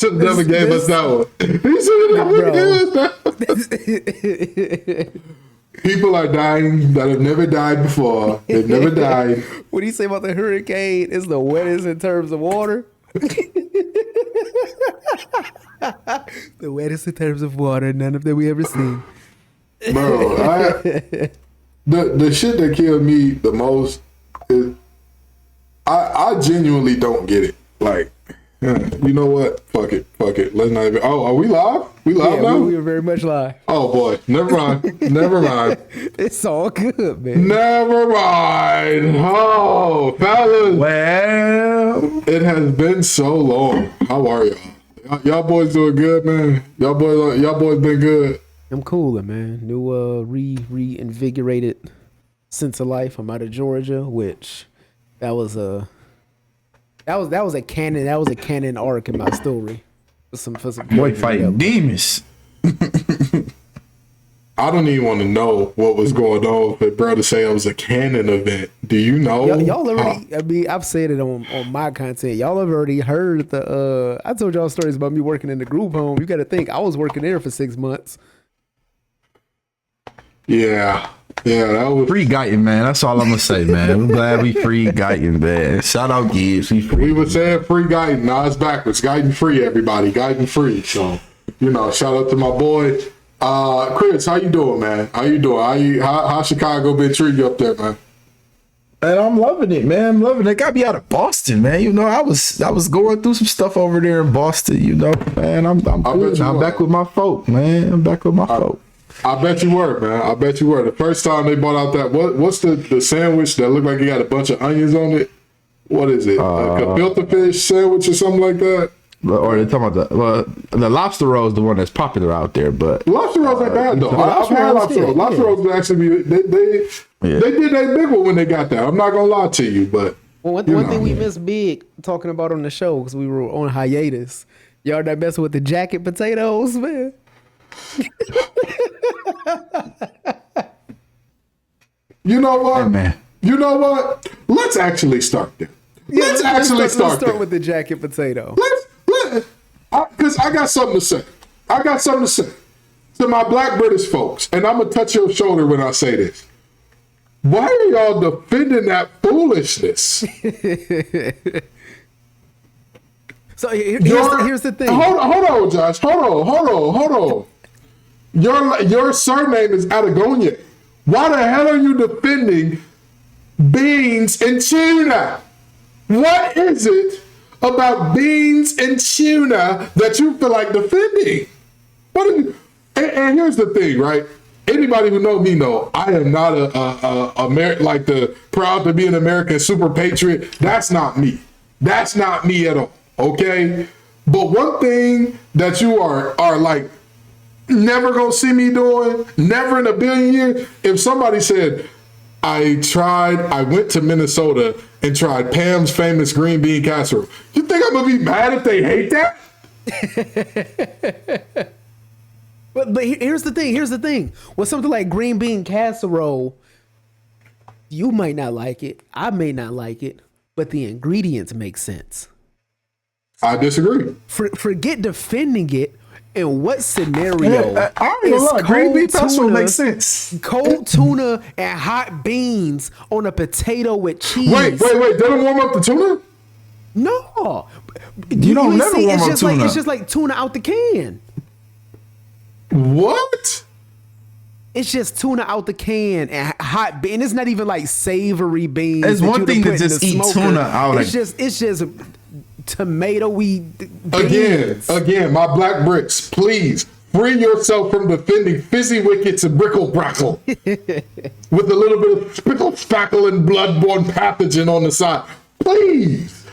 Should have never gave us that one. He should have never gave us that one. People are dying that have never died before. They've never died. What do you say about the hurricane? It's the wettest in terms of water. The wettest in terms of water, none of them we ever seen. Bro, the shit that killed me the most is I genuinely don't get it. Like, you know what? Fuck it. Let's not even. Oh, are we live? We live now? We were very much live. Oh boy, never mind. It's all good, man. Never mind. Oh, fellas. Well, it has been so long. How are y'all? Y'all boys doing good, man? Y'all boys been good. I'm cooler, man. New reinvigorated sense of life. I'm out of Georgia, which that was a canon arc in my story. For some boy fighting demons. I don't even want to know what was going on for bro to say it was a canon event. Do you know? Y'all already, I mean, I've said it on my content. Y'all have already heard I told y'all stories about me working in the group home. You got to think, I was working there for 6 months. Yeah, that was free Guyton, man. That's all I'm gonna say, man. I'm glad we free Guyton, man. Shout out Gibbs. We were saying free Guyton. Now it's backwards. Guyton free, everybody. Guyton free. So, shout out to my boy. Chris, how you doing, man? How you doing? How Chicago been treating you up there, man? And I'm loving it, man. I'm loving it. Got me out of Boston, man. I was going through some stuff over there in Boston, man. I'm good. I'm back with my folk, man. I'm back with my folk. I bet you were, man. I bet you were. The first time they bought out that, what's the sandwich that looked like it got a bunch of onions on it? What is it? Like a filter fish sandwich or something like that? Or they're talking about the lobster roll is the one that's popular out there, but lobster rolls ain't bad though. I've had lobster rolls. Lobster rolls actually they did that big one when they got that. I'm not gonna lie to you, but one thing we missed big talking about on the show because we were on hiatus. Y'all that messing with the jacket potatoes, man. You know what? Hey, man. You know what? Let's actually start there. Let's start with the jacket potato. Because I got something to say. To my black British folks, and I'm gonna touch your shoulder when I say this. Why are y'all defending that foolishness? So here's the thing. Hold on, Josh. Hold on. Your surname is Patagonia. Why the hell are you defending beans and tuna? What is it about beans and tuna that you feel like defending? And here's the thing, right? Anybody who knows me know I am not like the proud to be an American super patriot. That's not me. That's not me at all. Okay, but one thing that you are like never gonna see me doing, never in a billion years. If somebody said, I went to Minnesota and tried Pam's famous green bean casserole, you think I'm gonna be mad if they hate that? But here's the thing. With something like green bean casserole, you might not like it. I may not like it, but the ingredients make sense. I disagree. Forget defending it. In what scenario? I ain't gonna lie, green bean casserole makes sense. Cold tuna and hot beans on a potato with cheese. Wait. They don't warm up the tuna? No. You don't never warm up tuna. It's just like tuna out the can. What? It's just tuna out the can and hot beans. It's not even like savory beans. It's one thing to just eat tuna out. It's just tomatoey beans. Again, my black Brits, please free yourself from defending fizzy wickets and brickle brackle with a little bit of spickle spackle and bloodborne pathogen on the side. Please.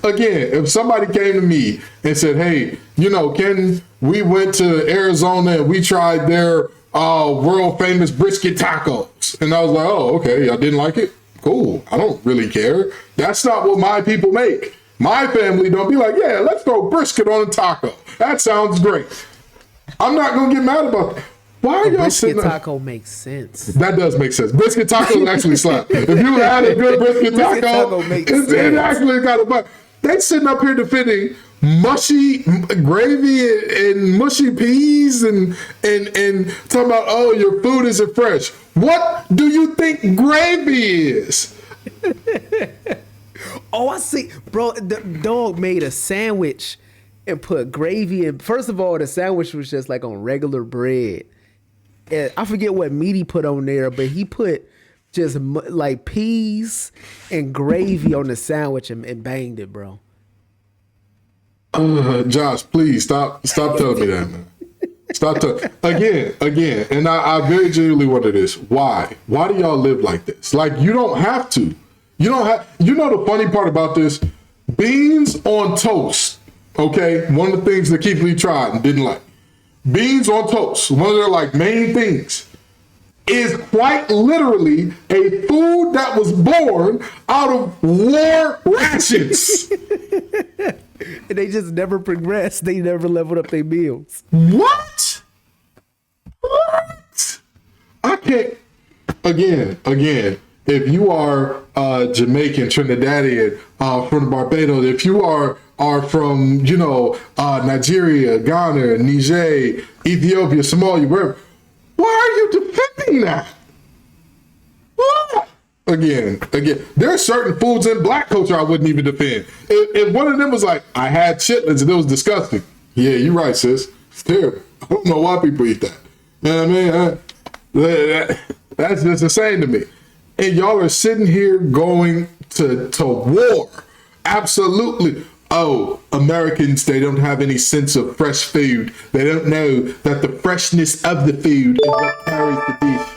Again, if somebody came to me and said, hey, Ken, we went to Arizona and we tried their world famous brisket tacos. And I was like, oh, okay, y'all didn't like it? Cool. I don't really care. That's not what my people make. My family don't be like, yeah, let's throw brisket on a taco. That sounds great. I'm not going to get mad about that. Why are y'all sitting there? Brisket taco makes sense. That does make sense. Brisket tacos actually slap. If you had a good brisket taco, it actually got a butt. They sitting up here defending mushy gravy and mushy peas and talking about, oh, your food isn't fresh. What do you think gravy is? Oh, I see. Bro, the dog made a sandwich and put gravy in. First of all, the sandwich was just like on regular bread. And I forget what meat he put on there, but he put just like peas and gravy on the sandwich and banged it, bro. Josh, please stop telling me that, man. Stop again. And I very genuinely wonder this. Why? Why do y'all live like this? Like, you don't have to. You know the funny part about this? Beans on toast, okay? One of the things that Keith Lee tried and didn't like. Beans on toast, one of their like main things, is quite literally a food that was born out of war rations. And they just never progressed. They never leveled up their meals. What? I can't. Again. If you are Jamaican, Trinidadian, from Barbados, if you are from, Nigeria, Ghana, Niger, Ethiopia, Somalia, wherever, why are you defending that? What? Again, there are certain foods in black culture I wouldn't even defend. If one of them was like, I had chitlins and it was disgusting. Yeah, you're right, sis. It's terrible. I don't know why people eat that. You know what I mean? That's just insane to me. And y'all are sitting here going to war. Absolutely. Oh, Americans, they don't have any sense of fresh food. They don't know that the freshness of the food is what carries the dish.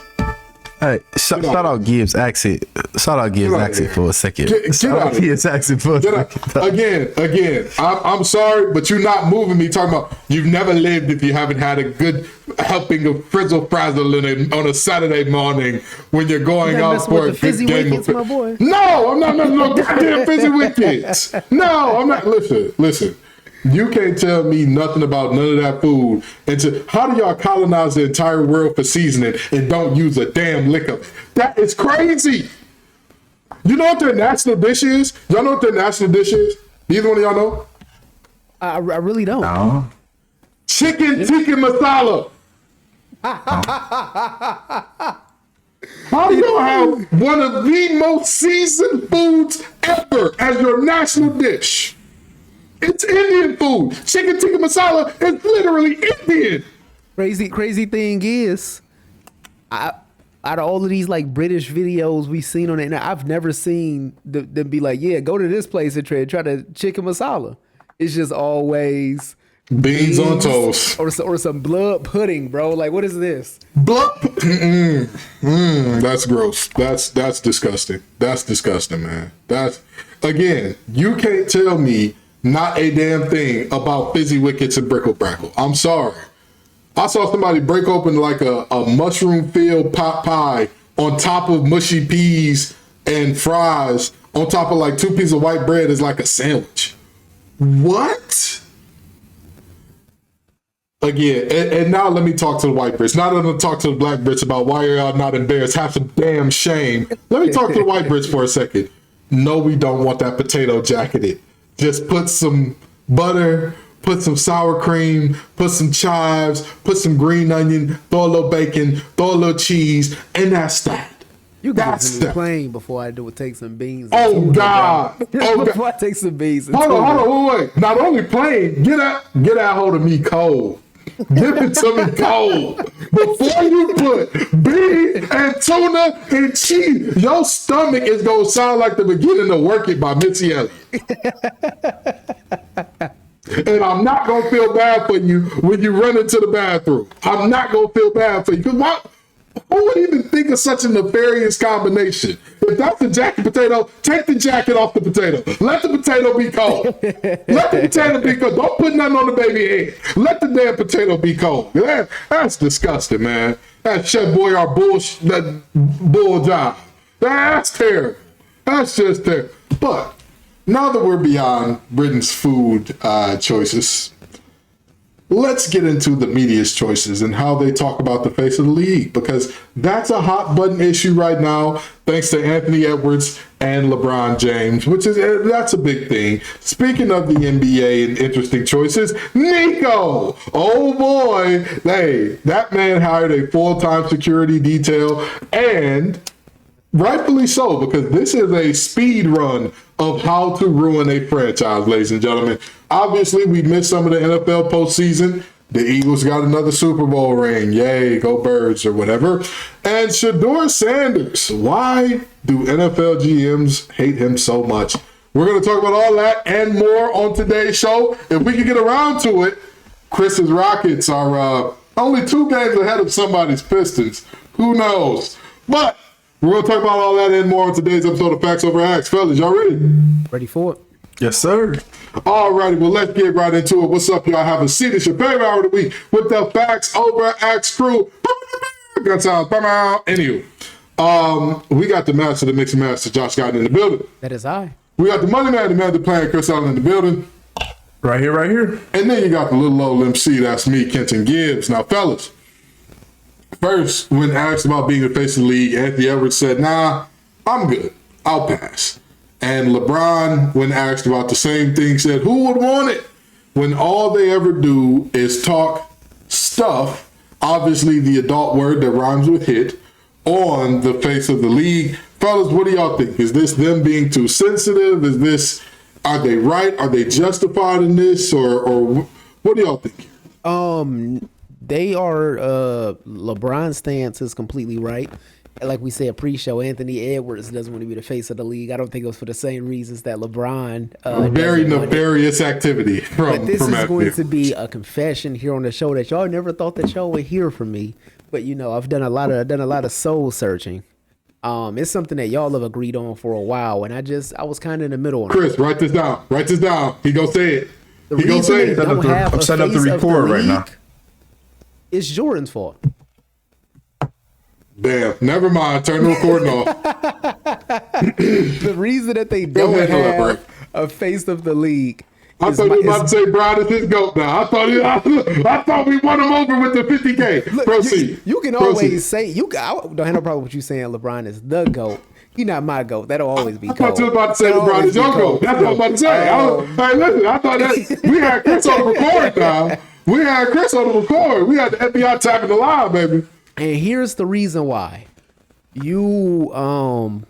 Hey, shout out Gibbs accent. Shout out Gibbs accent for a second. Get out of Gibbs accent for a second. Again. I'm sorry, but you're not moving me. Talking about you've never lived if you haven't had a good helping of frizzle frazzle on a Saturday morning when you're going out for a good game of my boy. No, I'm not no goddamn fizzy wickets. No, I'm not. Listen. You can't tell me nothing about none of that food. How do y'all colonize the entire world for seasoning and don't use a damn lick of it? That is crazy. You know what their national dish is? Y'all know what their national dish is? Neither one of y'all know? I really don't. No. Chicken tikka masala. How do y'all have one of the most seasoned foods ever as your national dish? It's Indian food. Chicken tikka masala is literally Indian. Crazy thing is, out of all of these like British videos we've seen on it, I've never seen them be like, yeah, go to this place and try to chicken masala. It's just always beans on toast or some blood pudding, bro. Like, what is this? Blood. That's gross. That's disgusting. That's disgusting, man. That's, again, you can't tell me not a damn thing about fizzy wickets and brickle brackle. I'm sorry. I saw somebody break open like a mushroom filled pot pie on top of mushy peas and fries on top of like 2 pieces of white bread as like a sandwich. What? Again, and now let me talk to the white Brits. Now that I'm going to talk to the black Brits about why y'all not embarrassed. Have some damn shame. Let me talk to the white Brits for a second. No, we don't want that potato jacketed. Just put some butter, put some sour cream, put some chives, put some green onion, throw a little bacon, throw a little cheese, and that's that. You got to plain before I take some beans. Oh God! Before I take some beans. Hold on, wait. Not only plain, get out hold of me cold. Give it to me cold. Before you put beans and tuna and cheese, your stomach is gonna sound like the beginning of Work It by Missy Elliott. And I'm not gonna feel bad for you when you run into the bathroom. I'm not gonna feel bad for you. Because who would even think of such a nefarious combination? If that's a jacket potato, take the jacket off the potato. Let the potato be cold. Let the potato be cold. Don't put nothing on the baby head. Let the damn potato be cold. That's disgusting, man. That's Chef Boyardee that bull job. That's terrible. That's just terrible. But now that we're beyond Britain's food choices, let's get into the media's choices and how they talk about the face of the league, because that's a hot button issue right now, thanks to Anthony Edwards and LeBron James, that's a big thing. Speaking of the NBA and interesting choices, Nico, oh boy, hey, that man hired a full-time security detail, and rightfully so, because this is a speed run of how to ruin a franchise, ladies and gentlemen. Obviously, we missed some of the NFL postseason. The Eagles got another Super Bowl ring. Yay, go Birds or whatever. And Shedeur Sanders. Why do NFL GMs hate him so much? We're going to talk about all that and more on today's show. If we can get around to it, Chris's Rockets are only 2 games ahead of somebody's Pistons. Who knows? But we're going to talk about all that and more on today's episode of Facts Over Acts. Fellas, y'all ready? Ready for it? Yes, sir. All righty, well, let's get right into it. What's up, y'all? Have a seat. It's your favorite hour of the week with the Facts Over Acts crew. That sounds anywho. We got the master, the mixing master, Josh Guyton in the building. That is I. We got the money man, the man, the plan, Chris Allen in the building. Right here. And then you got the little old MC, that's me, Kenton Gibbs. Now, fellas, first, when asked about being the face of the league, Anthony Edwards said, nah, I'm good. I'll pass. And LeBron, when asked about the same thing, said, who would want it? When all they ever do is talk stuff, obviously the adult word that rhymes with hit, on the face of the league. Fellas, what do y'all think? Is this them being too sensitive? Are they right? Are they justified in this? Or what do y'all think? They are, LeBron's stance is completely right. Like we said pre-show, Anthony Edwards doesn't want to be the face of the league. I don't think it was for the same reasons that LeBron. Very nefarious activity But this from is Anthony. going to be a confession here on the show that y'all never thought that y'all would hear from me. But I've done a lot of soul searching. It's something that y'all have agreed on for a while, and I was kind of in the middle on it. Chris, write this down. He gonna say it. The He gonna reason say they it. don't have I'm a setting up the face of report right league now. It's Jordan's fault. Damn, never mind. Turn the recording off. The reason that they Go don't ahead, have Bray. a face of the league. I thought you were about to say Brian is his GOAT now. I thought we won him over with the 50K. Look, Proceed. You can Proceed. always say I don't have no problem with you saying LeBron is the GOAT. He's not my GOAT. That'll always be I thought GOAT. you were about to say That'll LeBron always is your be GOAT. That's what I was about to say. Hey, listen, I thought that we had Chris on the record now. We had Chris on the record. We had the FBI tapping the line, baby. And here's the reason why. You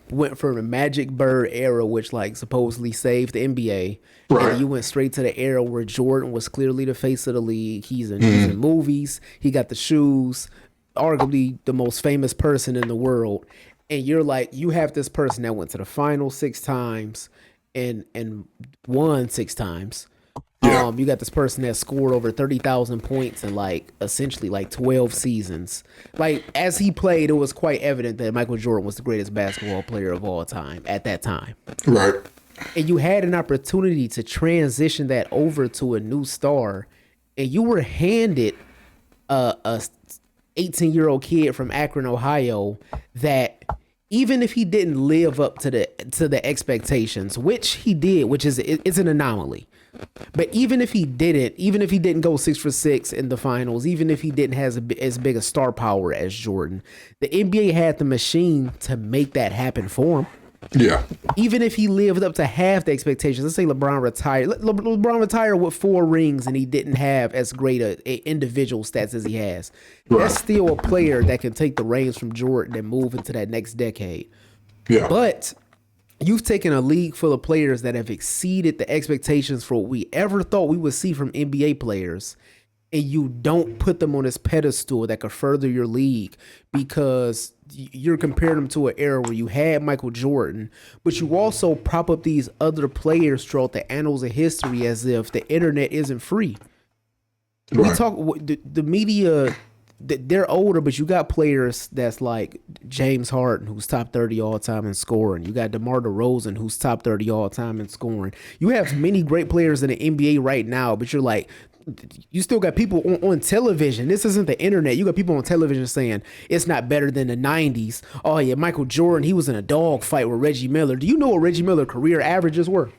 went from the Magic Bird era, which like supposedly saved the NBA. Right. And you went straight to the era where Jordan was clearly the face of the league. He's in movies. He got the shoes. Arguably the most famous person in the world. And you're like, you have this person that went to the final 6 times and won 6 times. Yeah. You got this person that scored over 30,000 points in like essentially like 12 seasons. Like as he played, it was quite evident that Michael Jordan was the greatest basketball player of all time at that time. Right. And you had an opportunity to transition that over to a new star, and you were handed a 18-year-old kid from Akron, Ohio, that even if he didn't live up to the expectations, which he did, which is it's an anomaly. But even if he didn't go 6 for 6 in the finals, even if he didn't have as big a star power as Jordan, the NBA had the machine to make that happen for him. Yeah. Even if he lived up to half the expectations, let's say LeBron retired. LeBron retired with 4 rings and he didn't have as great a individual stats as he has. Right. That's still a player that can take the reins from Jordan and move into that next decade. Yeah. But you've taken a league full of players that have exceeded the expectations for what we ever thought we would see from NBA players, and you don't put them on this pedestal that could further your league because you're comparing them to an era where you had Michael Jordan, but you also prop up these other players throughout the annals of history as if the internet isn't free. Right. We talk the media. They're older, but you got players that's like James Harden, who's top 30 all time in scoring. You got DeMar DeRozan, who's top 30 all time in scoring. You have many great players in the NBA right now, but you're like, you still got people on television. This isn't the internet. You got people on television saying it's not better than the 90s. Oh yeah, Michael Jordan, he was in a dog fight with Reggie Miller. Do you know what Reggie Miller career averages were?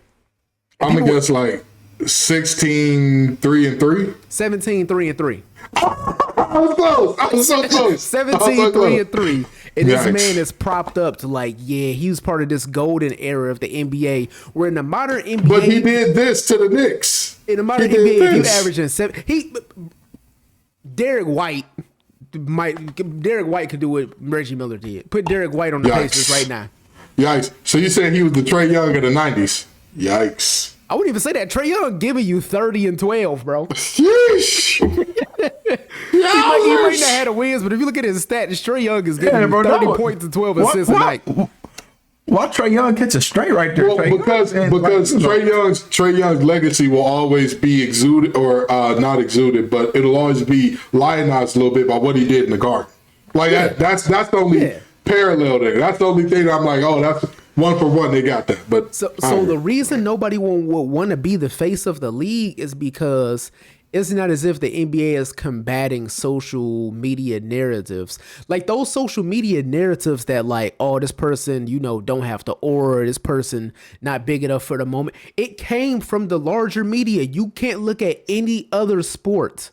I'm gonna guess like 16-3-3. 17-3-3. I was close. I was so close. 17-3-3. And this Yikes. man is propped up to like, yeah, he was part of this golden era of the NBA. Where in the modern NBA, But he did this to the Knicks. in the modern He did NBA, if you this. averaging Derek White could do what Reggie Miller did. Put Derek White on the Yikes. Pacers right now. Yikes. So you saying he was the Trae Young of the 90s? Yikes. I wouldn't even say that. Trae Young giving you 30 and 12, bro. Sheesh. He might not have the wins, but if you look at his stats, Trae Young is giving you 30 points and 12 assists a night. Why Trae Young catch a straight right there? Well, because Trae Young's legacy will always be exuded or not exuded, but it'll always be lionized a little bit by what he did in the Garden. Like that's the only parallel there. That's the only thing I'm like, oh, that's one for one. They got that. But So the reason nobody would want to be the face of the league is because it's not as if the NBA is combating social media narratives. Like those social media narratives that like, oh, this person, don't have the aura, this person not big enough for the moment. It came from the larger media. You can't look at any other sport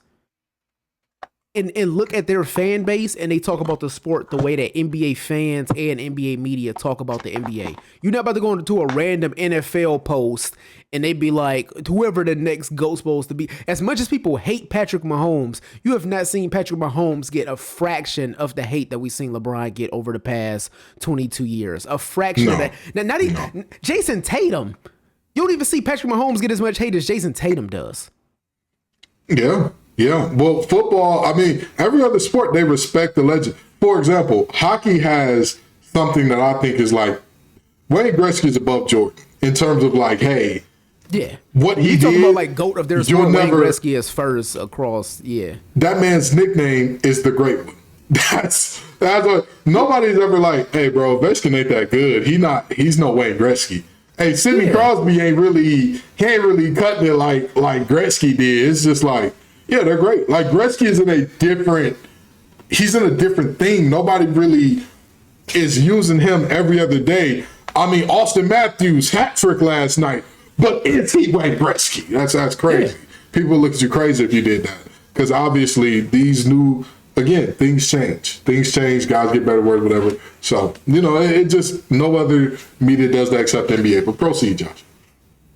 and look at their fan base and they talk about the sport the way that NBA fans and NBA media talk about the NBA. You're not about to go into a random NFL post and they be like, whoever the next GOAT's supposed to be. As much as people hate Patrick Mahomes, you have not seen Patrick Mahomes get a fraction of the hate that we've seen LeBron get over the past 22 years. A fraction of that. Now, not even Jason Tatum. You don't even see Patrick Mahomes get as much hate as Jason Tatum does. Yeah. Yeah. Well, football, I mean, every other sport, they respect the legend. For example, hockey has something that I think is like Wayne Gretzky is above Jordan in terms of like, hey, what he you did. talking about like GOAT of their sport, Wayne Gretzky is first across, That man's nickname is the Great One. That's what nobody's ever like, hey, bro, Gretzky ain't that good. He's no Wayne Gretzky. Hey, Sidney Crosby ain't really cutting it like Gretzky did. It's just like, yeah, they're great. Like Gretzky is he's in a different thing. Nobody really is using him every other day. I mean, Austin Matthews hat trick last night, but is he Wayne Gretzky? That's crazy. Yeah. People look at you crazy if you did that because obviously things change. Things change. Guys get better words, whatever. So it just no other media does that except NBA. But proceed, Josh.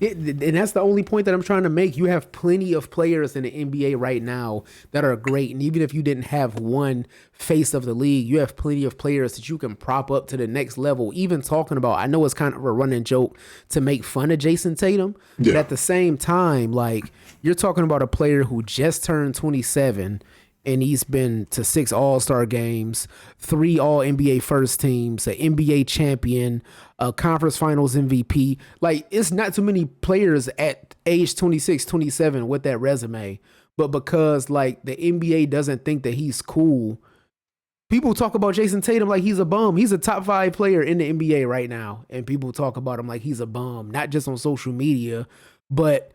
And that's the only point that I'm trying to make. You have plenty of players in the NBA right now that are great. And even if you didn't have one face of the league, you have plenty of players that you can prop up to the next level. Even talking about, I know it's kind of a running joke to make fun of Jason Tatum, but at the same time, like you're talking about a player who just turned 27 and he's been to 6 All-Star games, 3 All-NBA first teams, an NBA champion, a conference finals MVP. Like, it's not too many players at age 26, 27 with that resume. But because, like, the NBA doesn't think that he's cool, people talk about Jason Tatum like he's a bum. He's a top 5 player in the NBA right now. And people talk about him like he's a bum, not just on social media, but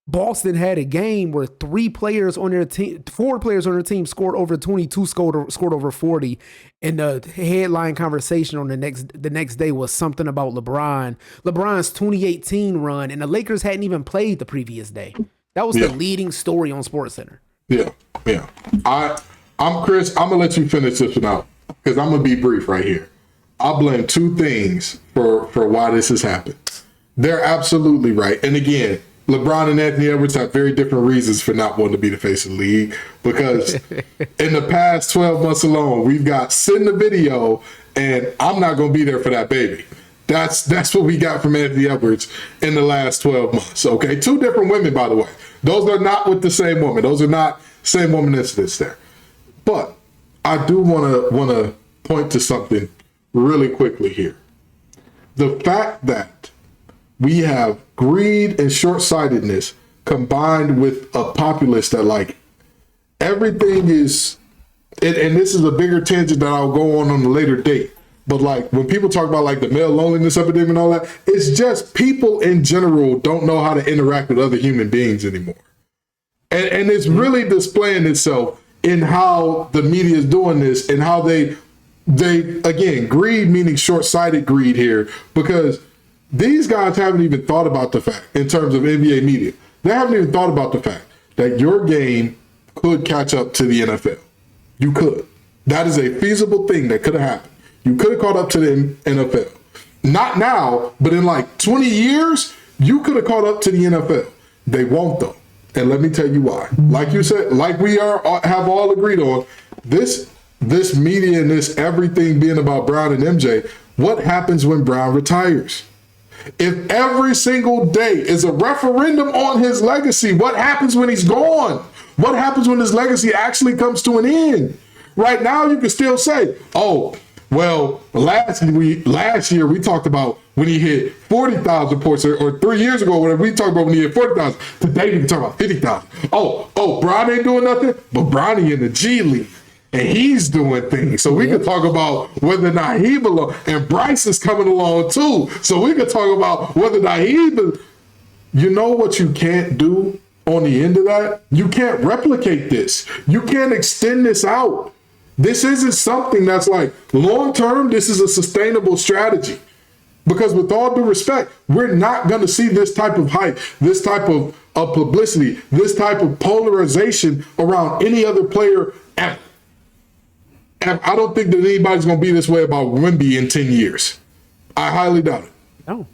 Boston had a game where 4 players on their team scored over 22, scored over 40, and the headline conversation on the next day was something about LeBron's 2018 run, and the Lakers hadn't even played the previous day. That was the leading story on SportsCenter. Yeah. I'm Chris. I'm gonna let you finish this one out because I'm gonna be brief right here. I blame 2 things for why this has happened. They're absolutely right, and again, LeBron and Anthony Edwards have very different reasons for not wanting to be the face of the league because in the past 12 months alone, we've got send the video and I'm not going to be there for that baby. That's what we got from Anthony Edwards in the last 12 months. Okay. 2 different women, by the way. Those are not with the same woman. Those are not same woman incidents there. But I do want to point to something really quickly here. The fact that we have greed and short-sightedness combined with a populace that like everything is, and this is a bigger tangent that I'll go on a later date. But like when people talk about like the male loneliness epidemic and all that, it's just people in general don't know how to interact with other human beings anymore. And it's really displaying itself in how the media is doing this and how they again, greed meaning short-sighted greed here because these guys haven't even thought about the fact in terms of NBA media. They haven't even thought about the fact that your game could catch up to the NFL. You could. That is a feasible thing that could have happened. You could have caught up to the NFL. Not now, but in like 20 years, you could have caught up to the NFL. They won't though. And let me tell you why. Like you said, like we have all agreed on, this media and this everything being about Brown and MJ, what happens when Brown retires? If every single day is a referendum on his legacy, what happens when he's gone? What happens when his legacy actually comes to an end? Right now, you can still say, oh, well, last year we talked about when he hit 40,000 points, or 3 years ago, whatever, we talked about when he hit 40,000. Today, we can talk about 50,000. Oh, Brown ain't doing nothing, but Brownie in the G League, and he's doing things. So we can talk about whether or not he belongs, and Bryce is coming along too. So we can talk about whether or not you know what you can't do on the end of that? You can't replicate this. You can't extend this out. This isn't something that's like long-term, this is a sustainable strategy. Because with all due respect, we're not going to see this type of hype, this type of publicity, this type of polarization around any other player ever. And I don't think that anybody's going to be this way about Wemby in 10 years. I highly doubt it. No.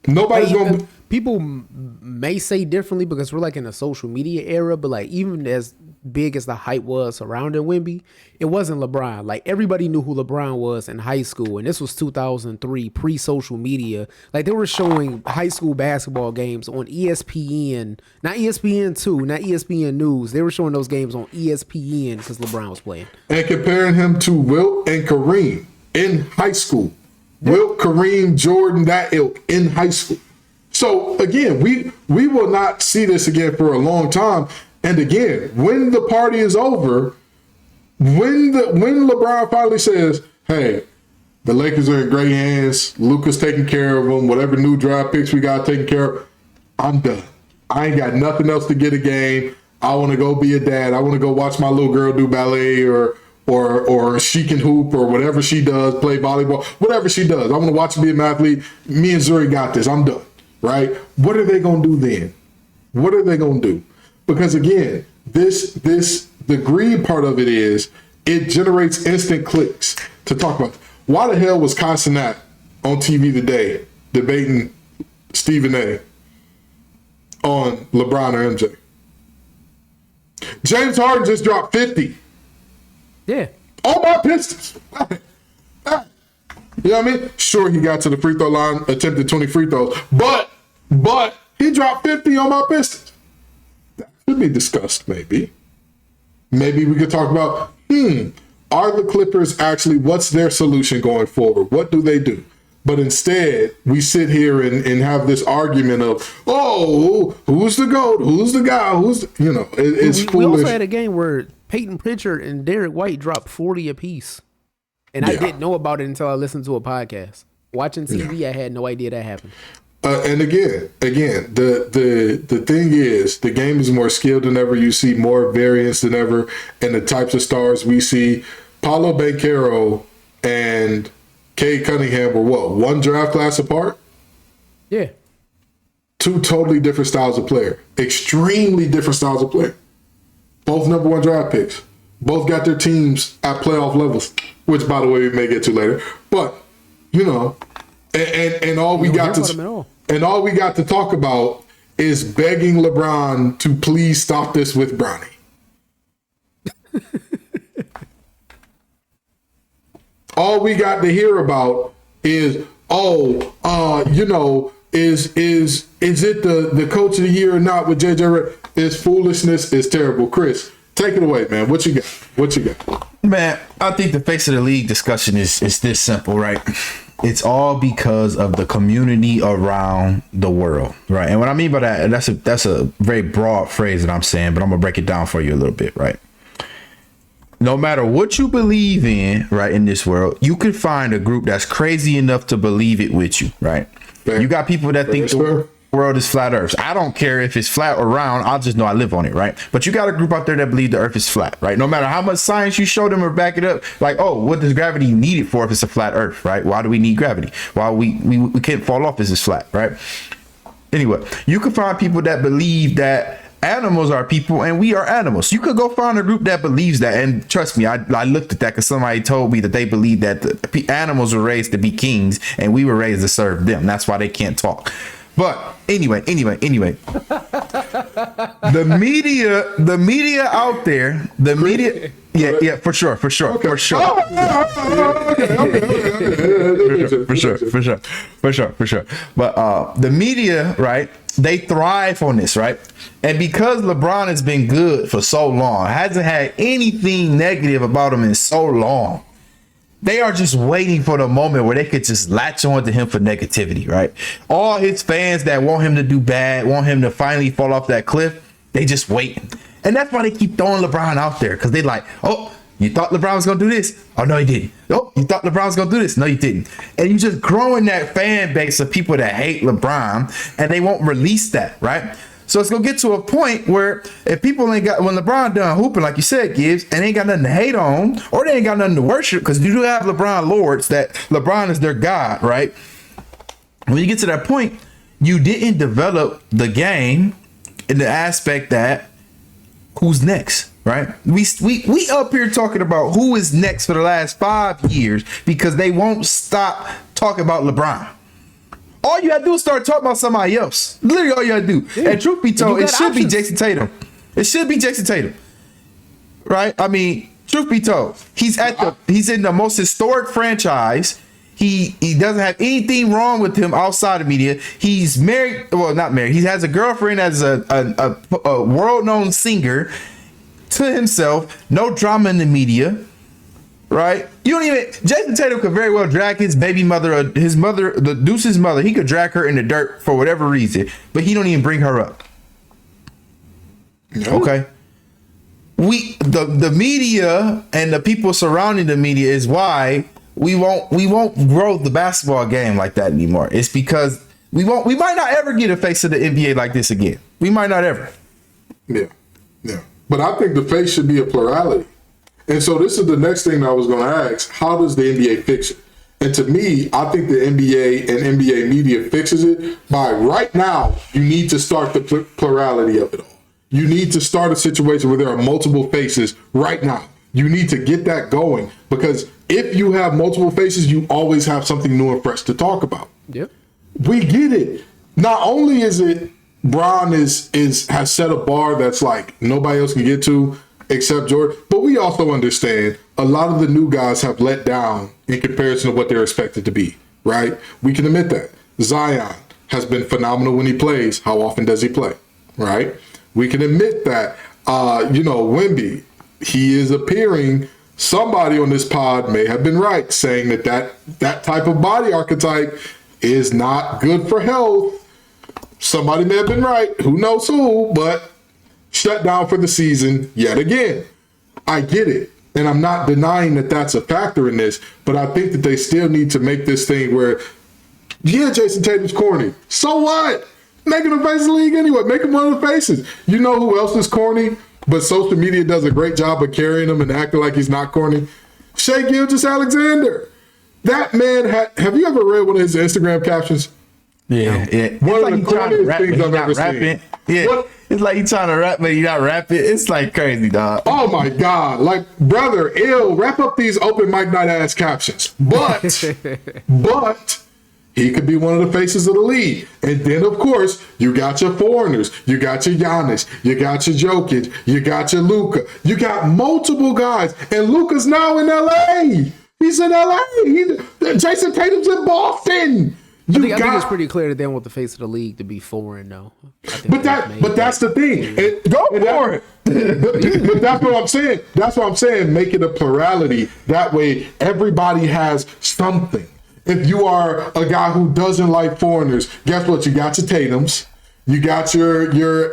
Nobody's going to... People may say differently because we're like in a social media era, but like even as big as the hype was surrounding Wemby, it wasn't LeBron. Like everybody knew who LeBron was in high school, and this was 2003, pre-social media. Like they were showing high school basketball games on ESPN, not ESPN2, not ESPN News. They were showing those games on ESPN because LeBron was playing. And comparing him to Wilt and Kareem in high school. Yeah. Wilt, Kareem, Jordan, that ilk in high school. So again, we will not see this again for a long time. And again, when the party is over, when LeBron finally says, "Hey, the Lakers are in great hands. Luka's taking care of them. Whatever new draft picks we got taken care of, I'm done. I ain't got nothing else to get a game. I want to go be a dad. I want to go watch my little girl do ballet or she can hoop or whatever she does, play volleyball, whatever she does. I want to watch her be an athlete. Me and Zuri got this. I'm done." Right? What are they going to do then? What are they going to do? Because again, the greed part of it is it generates instant clicks to talk about. Why the hell was Castanet on TV today debating Stephen A on LeBron or MJ? James Harden just dropped 50. Yeah. On my Pistons. You know what I mean? Sure, he got to the free throw line, attempted 20 free throws, but he dropped 50 on my Pistons. That could be discussed, maybe. Maybe we could talk about, are the Clippers actually, what's their solution going forward? What do they do? But instead, we sit here and have this argument of, oh, who's the GOAT? Who's the guy? It's foolish. We also had a game where Peyton Pritchard and Derek White dropped 40 apiece. And I didn't know about it until I listened to a podcast. Watching TV, I had no idea that happened. And again, the thing is, the game is more skilled than ever. You see more variance than ever, and the types of stars we see. Paolo Banchero and Cade Cunningham were what, one draft class apart? Yeah. Two totally different styles of player. Extremely different styles of player. Both number one draft picks. Both got their teams at playoff levels, which, by the way, we may get to later. But, and all we got to talk about is begging LeBron to please stop this with Bronny. All we got to hear about is, is it the coach of the year or not with JJ Redick? It's foolishness. It's terrible. Chris, take it away, man. What you got? Man, I think the face of the league discussion is this simple, right? It's all because of the community around the world, right? And what I mean by that, that's a very broad phrase that I'm saying, but I'm gonna break it down for you a little bit, right? No matter what you believe in, right, in this world, you can find a group that's crazy enough to believe it with you, right? Fair. You got people that think the world is flat earth. I don't care if it's flat or round. I'll just know I live on it, right? But you got a group out there that believe the earth is flat, right? No matter how much science you show them or back it up, like, oh, what does gravity need it for if it's a flat earth, right? Why do we need gravity? Why we can't fall off if it's flat, right? Anyway, you can find people that believe that animals are people and we are animals. You could go find a group that believes that, and trust me, I looked at that because somebody told me that they believe that the animals were raised to be kings and we were raised to serve them. That's why they can't talk. But anyway, the media out there, yeah, for sure. For sure. But the media, right? They thrive on this, right? And because LeBron has been good for so long, hasn't had anything negative about him in so long, they are just waiting for the moment where they could just latch on to him for negativity, right? All his fans that want him to do bad, want him to finally fall off that cliff, they just waiting. And that's why they keep throwing LeBron out there, because they like, oh, you thought LeBron was going to do this? Oh, no, he didn't. Oh, you thought LeBron was going to do this? No, you didn't. And you just growing that fan base of people that hate LeBron, and they won't release that, right? So it's going to get to a point where if people ain't got, when LeBron done hooping, like you said, Gibbs, and ain't got nothing to hate on, or they ain't got nothing to worship, because you do have LeBron lords that LeBron is their God, right? When you get to that point, you didn't develop the game in the aspect that who's next, right? We up here talking about who is next for the last 5 years because they won't stop talking about LeBron. All you gotta do is start talking about somebody else. Literally all you gotta do. Yeah. And truth be told, it should be Jason Tatum. It should be Jason Tatum. Right? I mean, truth be told, he's in the most historic franchise. He doesn't have anything wrong with him outside of media. He's married, well, not married. He has a girlfriend as a world-known singer to himself. No drama in the media. Right? You don't even, Jason Tatum could very well drag his baby mother, his mother, the Deuce's mother. He could drag her in the dirt for whatever reason, but he don't even bring her up. No. Okay. The media and the people surrounding the media is why we won't grow the basketball game like that anymore. It's because we might not ever get a face of the NBA like this again. We might not ever. Yeah. But I think the face should be a plurality. And so this is the next thing I was going to ask. How does the NBA fix it? And to me, I think the NBA and NBA media fixes it by right now, you need to start the plurality of it all. You need to start a situation where there are multiple faces right now. You need to get that going, because if you have multiple faces, you always have something new and fresh to talk about. Yep. We get it. Not only is it Bron has set a bar that's like nobody else can get to except Jordan, but we also understand a lot of the new guys have let down in comparison to what they're expected to be, right? We can admit that. Zion has been phenomenal when he plays. How often does he play, right? We can admit that, Wemby, he is appearing. Somebody on this pod may have been right saying that type of body archetype is not good for health. Somebody may have been right. Who knows who, but shut down for the season yet again. I get it. And I'm not denying that that's a factor in this, but I think that they still need to make this thing where, yeah, Jason Tatum's corny. So what? Make him the face of the league anyway. Make him one of the faces. You know who else is corny, but social media does a great job of carrying him and acting like he's not corny? Shai Gilgeous-Alexander. That man, have you ever read one of his Instagram captions? Yeah. One of the corniest things I've ever seen. Yeah. What? It's like he's trying to rap, but he's not rapping. It's like crazy, dog. Oh my God. Like, brother, wrap up these open mic night ass captions. But he could be one of the faces of the league. And then, of course, you got your foreigners. You got your Giannis. You got your Jokic. You got your Luka. You got multiple guys. And Luka's now in L.A. He's in L.A. Jason Tatum's in Boston. I think it's pretty clear that they want the face of the league to be foreign, though. But that's the thing. Go for it. But that's what I'm saying. That's what I'm saying. Make it a plurality. That way, everybody has something. If you are a guy who doesn't like foreigners, guess what? You got your Tatums. You got your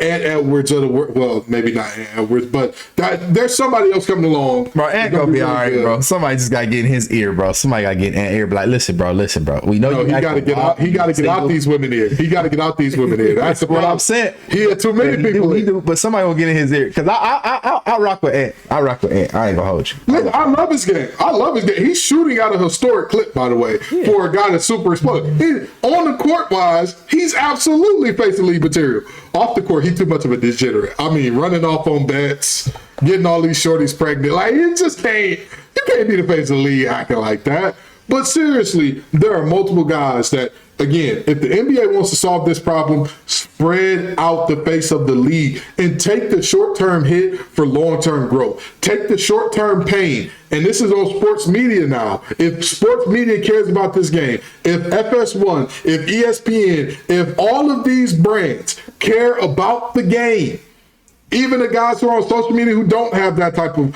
Ant Edwards of the world. Well, maybe not Ant Edwards, but there's somebody else coming along. Bro, Ant gonna be all right, bro. Somebody just gotta get in his ear, bro. Somebody gotta get in Ant ear. Be like, listen, bro. We know he gotta get out. He gotta get out these women here. He gotta get out these women here. That's what I'm saying. He had too many people. He do, but somebody will get in his ear because I rock with Ant. I ain't gonna hold you. Look, I love his game. He's shooting out a historic clip, by the way, for a guy that's super explosive. On the court wise, he's absolutely face elite material. Off the court, he's too much of a degenerate. I mean, running off on bets, getting all these shorties pregnant. Like, you just can't. You can't be the face of the league acting like that. But seriously, there are multiple guys that, again, if the NBA wants to solve this problem, spread out the face of the league and take the short-term hit for long-term growth. Take the short-term pain. And this is on sports media now. If sports media cares about this game, if FS1, if ESPN, if all of these brands care about the game, even the guys who are on social media who don't have that type of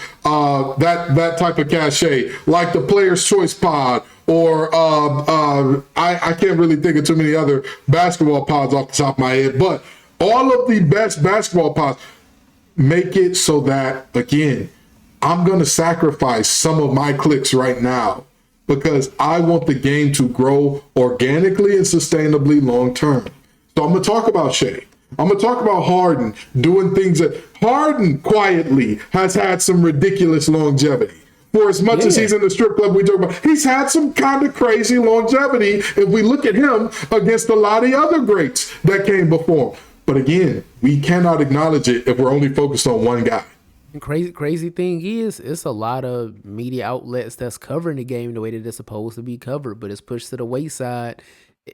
that type of cachet, like the Players' Choice Pod, or I can't really think of too many other basketball pods off the top of my head, but all of the best basketball pods make it so that, again, I'm going to sacrifice some of my clicks right now because I want the game to grow organically and sustainably long term. So I'm going to talk about Shea. I'm going to talk about Harden doing things that Harden quietly has had some ridiculous longevity. For as much as he's in the strip club we talk about, he's had some kind of crazy longevity if we look at him against a lot of the other greats that came before him. But again, we cannot acknowledge it if we're only focused on one guy. Crazy thing is, it's a lot of media outlets that's covering the game the way that it's supposed to be covered, but it's pushed to the wayside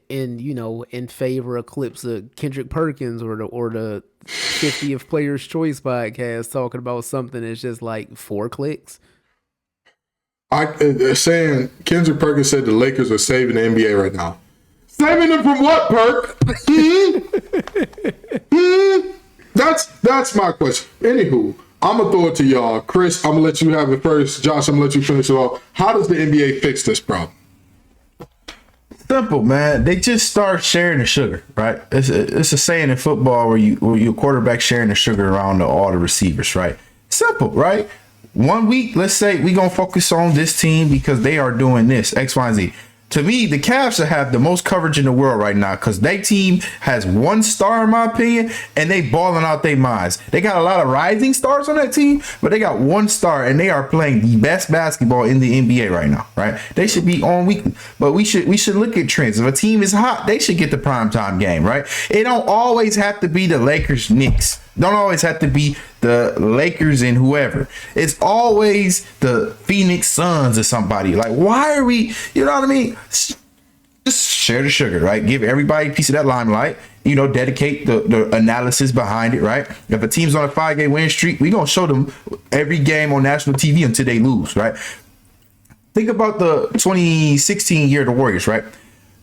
in favor of clips of Kendrick Perkins or the 50th Players' Choice podcast talking about something that's just like 4 clicks. They're saying Kendrick Perkins said the Lakers are saving the NBA right now. Saving them from what, Perk? That's my question. Anywho, I'm going to throw it to y'all. Chris, I'm going to let you have it first. Josh, I'm going to let you finish it off. How does the NBA fix this problem? Simple, man. They just start sharing the sugar, right? It's a saying in football where your quarterback sharing the sugar around all the receivers, right? Simple, right? 1 week, let's say we gonna focus on this team because they are doing this X, Y, and Z. To me, the Cavs should have the most coverage in the world right now because their team has 1 star, in my opinion, and they balling out their minds. They got a lot of rising stars on that team, but they got 1 star, and they are playing the best basketball in the NBA right now, right? They should be on weekly, but we should look at trends. If a team is hot, they should get the primetime game, right? It don't always have to be the Lakers, Knicks. Don't always have to be the Lakers and whoever. It's always the Phoenix Suns or somebody. Like, why are we, you know what I mean? Just share the sugar, right? Give everybody a piece of that limelight. Dedicate the analysis behind it, right? If a team's on a 5-game win streak, we're going to show them every game on national TV until they lose, right? Think about the 2016 year of the Warriors, right?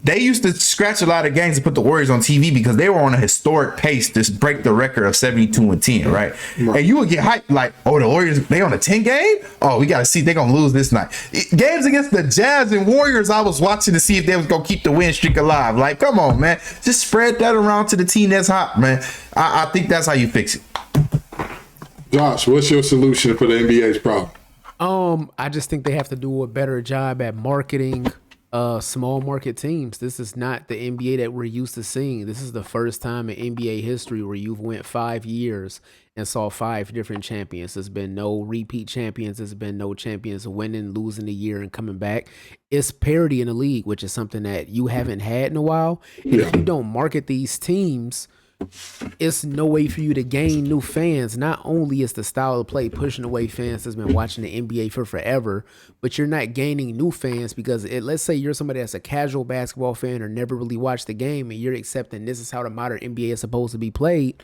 They used to scratch a lot of games and put the Warriors on TV because they were on a historic pace to break the record of 72-10, right? And you would get hyped like, oh, the Warriors, they on a 10 game? Oh, we got to see they're going to lose this night. Games against the Jazz and Warriors, I was watching to see if they was going to keep the win streak alive. Like, come on, man. Just spread that around to the team that's hot, man. I think that's how you fix it. Josh, what's your solution for the NBA's problem? I just think they have to do a better job at marketing small market teams. This is not the NBA that we're used to seeing. This is the first time in NBA history where you've went 5 years and saw 5 different champions. There's been no repeat champions. There's been no champions winning, losing a year, and coming back. It's parity in the league, which is something that you haven't had in a while. And if you don't market these teams, it's no way for you to gain new fans. Not only is the style of play pushing away fans that's been watching the NBA for forever, but you're not gaining new fans because let's say you're somebody that's a casual basketball fan or never really watched the game and you're accepting this is how the modern NBA is supposed to be played.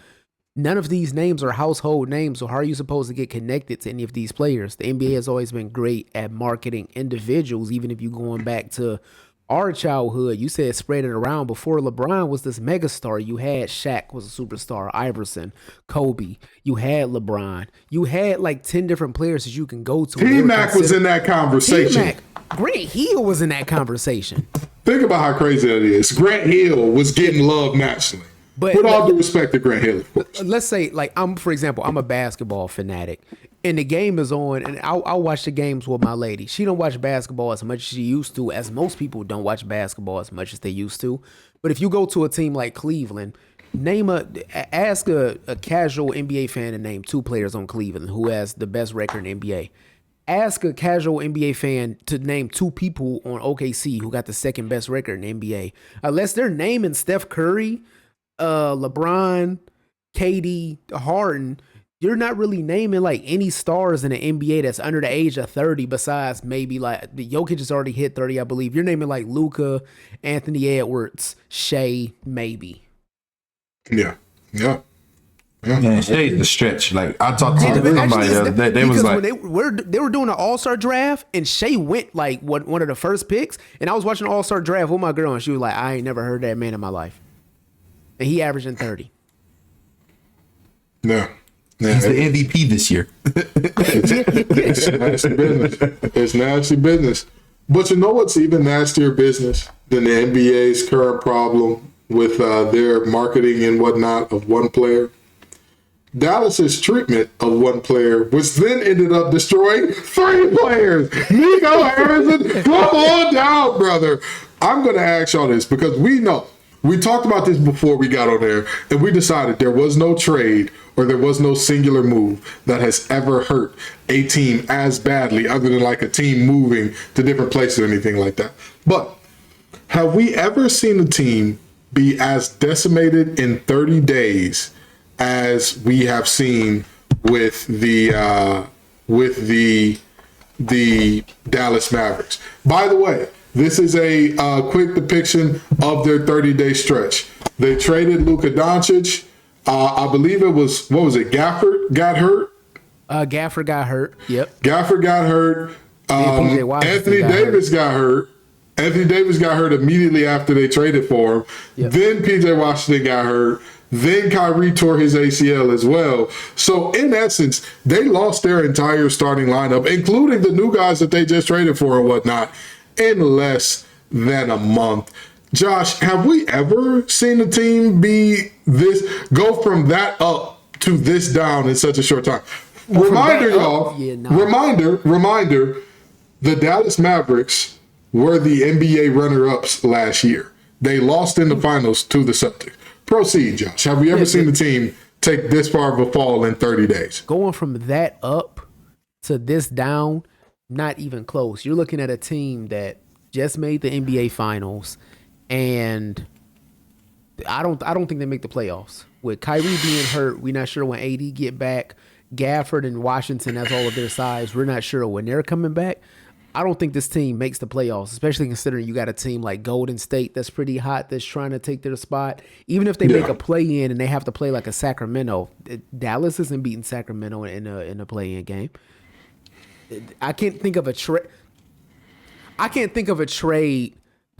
None of these names are household names, so how are you supposed to get connected to any of these players? The NBA has always been great at marketing individuals, even if you're going back to our childhood. You said spread it around. Before LeBron was this megastar, you had Shaq was a superstar, Iverson, Kobe, you had LeBron, you had like 10 different players that you can go to. T-Mac was in that conversation. T-Mac, Grant Hill was in that conversation. Think about how crazy that is. Grant Hill was getting love nationally. But with all due respect to Grant Hill, of course. let's say, like, for example, I'm a basketball fanatic, and the game is on, and I'll watch the games with my lady. She don't watch basketball as much as she used to, as most people don't watch basketball as much as they used to. But if you go to a team like Cleveland, ask a casual NBA fan to name 2 players on Cleveland who has the best record in NBA. Ask a casual NBA fan to name 2 people on OKC who got the second best record in NBA. Unless they're naming Steph Curry, LeBron, KD, Harden, you're not really naming like any stars in the NBA that's under the age of 30 besides maybe like Jokic has already hit 30, I believe. You're naming like Luka, Anthony Edwards, Shea, maybe. Yeah. Man, Shay's the stretch. Like I talked to somebody the other day. They was like, when they were doing an All-Star draft, and Shea went like one of the first picks, and I was watching the All-Star draft with my girl, and she was like, "I ain't never heard that man in my life," and he averaging 30. Yeah. He's the MVP this year. It's nasty business. It's nasty business. But you know what's even nastier business than the NBA's current problem with their marketing and whatnot of one player? Dallas's treatment of one player, which then ended up destroying 3 players. Nico Harrison, come on down, brother. I'm going to ask y'all this because we know. We talked about this before we got on there, and we decided there was no trade or there was no singular move that has ever hurt a team as badly other than like a team moving to different places or anything like that. But have we ever seen a team be as decimated in 30 days as we have seen with the Dallas Mavericks? By the way, this is a quick depiction of their 30-day stretch. They traded Luka Doncic. I believe it was, what was it, Gafford got hurt? Gafford got hurt. Yep. Gafford got hurt. Anthony Davis got hurt. Anthony Davis got hurt immediately after they traded for him. Yep. Then PJ Washington got hurt. Then Kyrie tore his ACL as well. So in essence, they lost their entire starting lineup, including the new guys that they just traded for and whatnot, in less than a month. Josh, have we ever seen a team go from that up to this down in such a short time? Reminder, y'all. Yeah, no. Reminder. The Dallas Mavericks were the NBA runner-ups last year. They lost in the finals to the Celtics. Proceed, Josh. Have we ever seen the team take this far of a fall in 30 days? Going from that up to this down, not even close. You're looking at a team that just made the NBA Finals, and I don't think they make the playoffs. With Kyrie being hurt, we're not sure when AD get back. Gafford and Washington has all of their size. We're not sure when they're coming back. I don't think this team makes the playoffs, especially considering you got a team like Golden State that's pretty hot, that's trying to take their spot. Even if they make a play-in and they have to play like a Sacramento, Dallas isn't beating Sacramento in a play-in game. I can't think of a trade.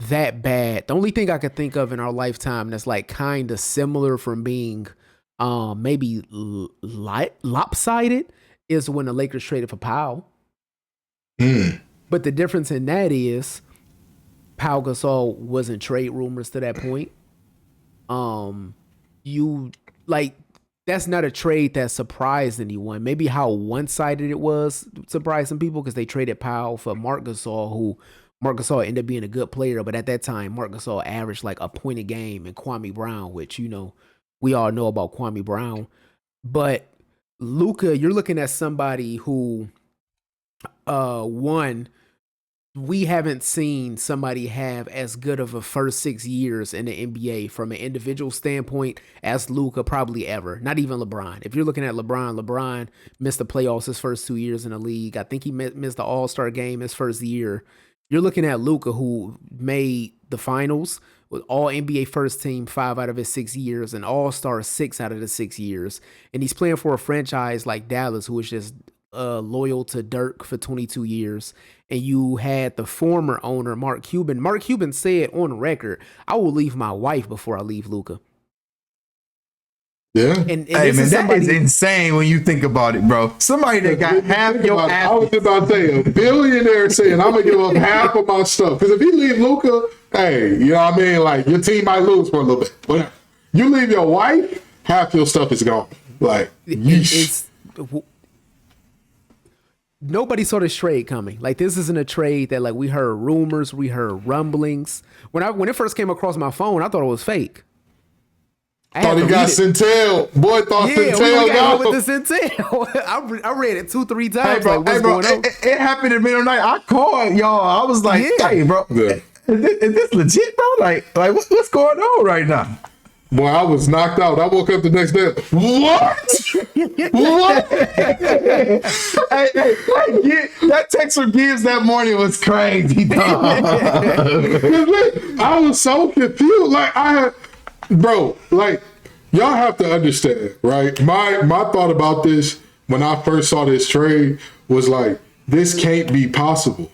That bad. The only thing I could think of in our lifetime that's like kind of similar from being maybe lopsided is when the Lakers traded for Powell. But the difference in that is Pau Gasol wasn't trade rumors to that point. That's not a trade that surprised anyone. Maybe how one-sided it was surprised some people because they traded Powell for Marc Gasol, who Marc Gasol ended up being a good player, but at that time Marc Gasol averaged like a point a game, and Kwame Brown, which we all know about Kwame Brown. But Luka, you're looking at somebody who we haven't seen somebody have as good of a first 6 years in the NBA from an individual standpoint as Luka probably ever. Not even LeBron. If you're looking at LeBron missed the playoffs his first 2 years in the league. I think he missed the All-Star game his first year. You're looking at Luka, who made the finals with all NBA first team 5 out of his 6 years and All-Star 6 out of the 6 years. And he's playing for a franchise like Dallas, who is just loyal to Dirk for 22 years. And you had the former owner, Mark Cuban. Mark Cuban said on record, "I will leave my wife before I leave Luka." Yeah. And hey, man, that is insane when you think about it, bro. Somebody that got half your assets. I was about to say, a billionaire saying, "I'm going to give up half of my stuff." Because if he leave Luka, hey, you know what I mean? Like, your team might lose for a little bit. Whatever. You leave your wife, half your stuff is gone. Like, yeesh. Nobody saw this trade coming. Like, this isn't a trade that, like, we heard rumors, we heard rumblings. When it first came across my phone, I thought it was fake. Thought he got Centel. Boy thought Centel got with the Centel. I read it 2-3 times. Hey, bro, like, what's going on? It happened in the middle of the night. I called y'all. I was like, hey, bro, is this legit, bro? Like what's going on right now? Boy, I was knocked out. I woke up the next day. What? What? That text from Gibbs that morning was crazy, dog. I was so confused. Like, like, y'all have to understand, right? My thought about this when I first saw this trade was like, this can't be possible.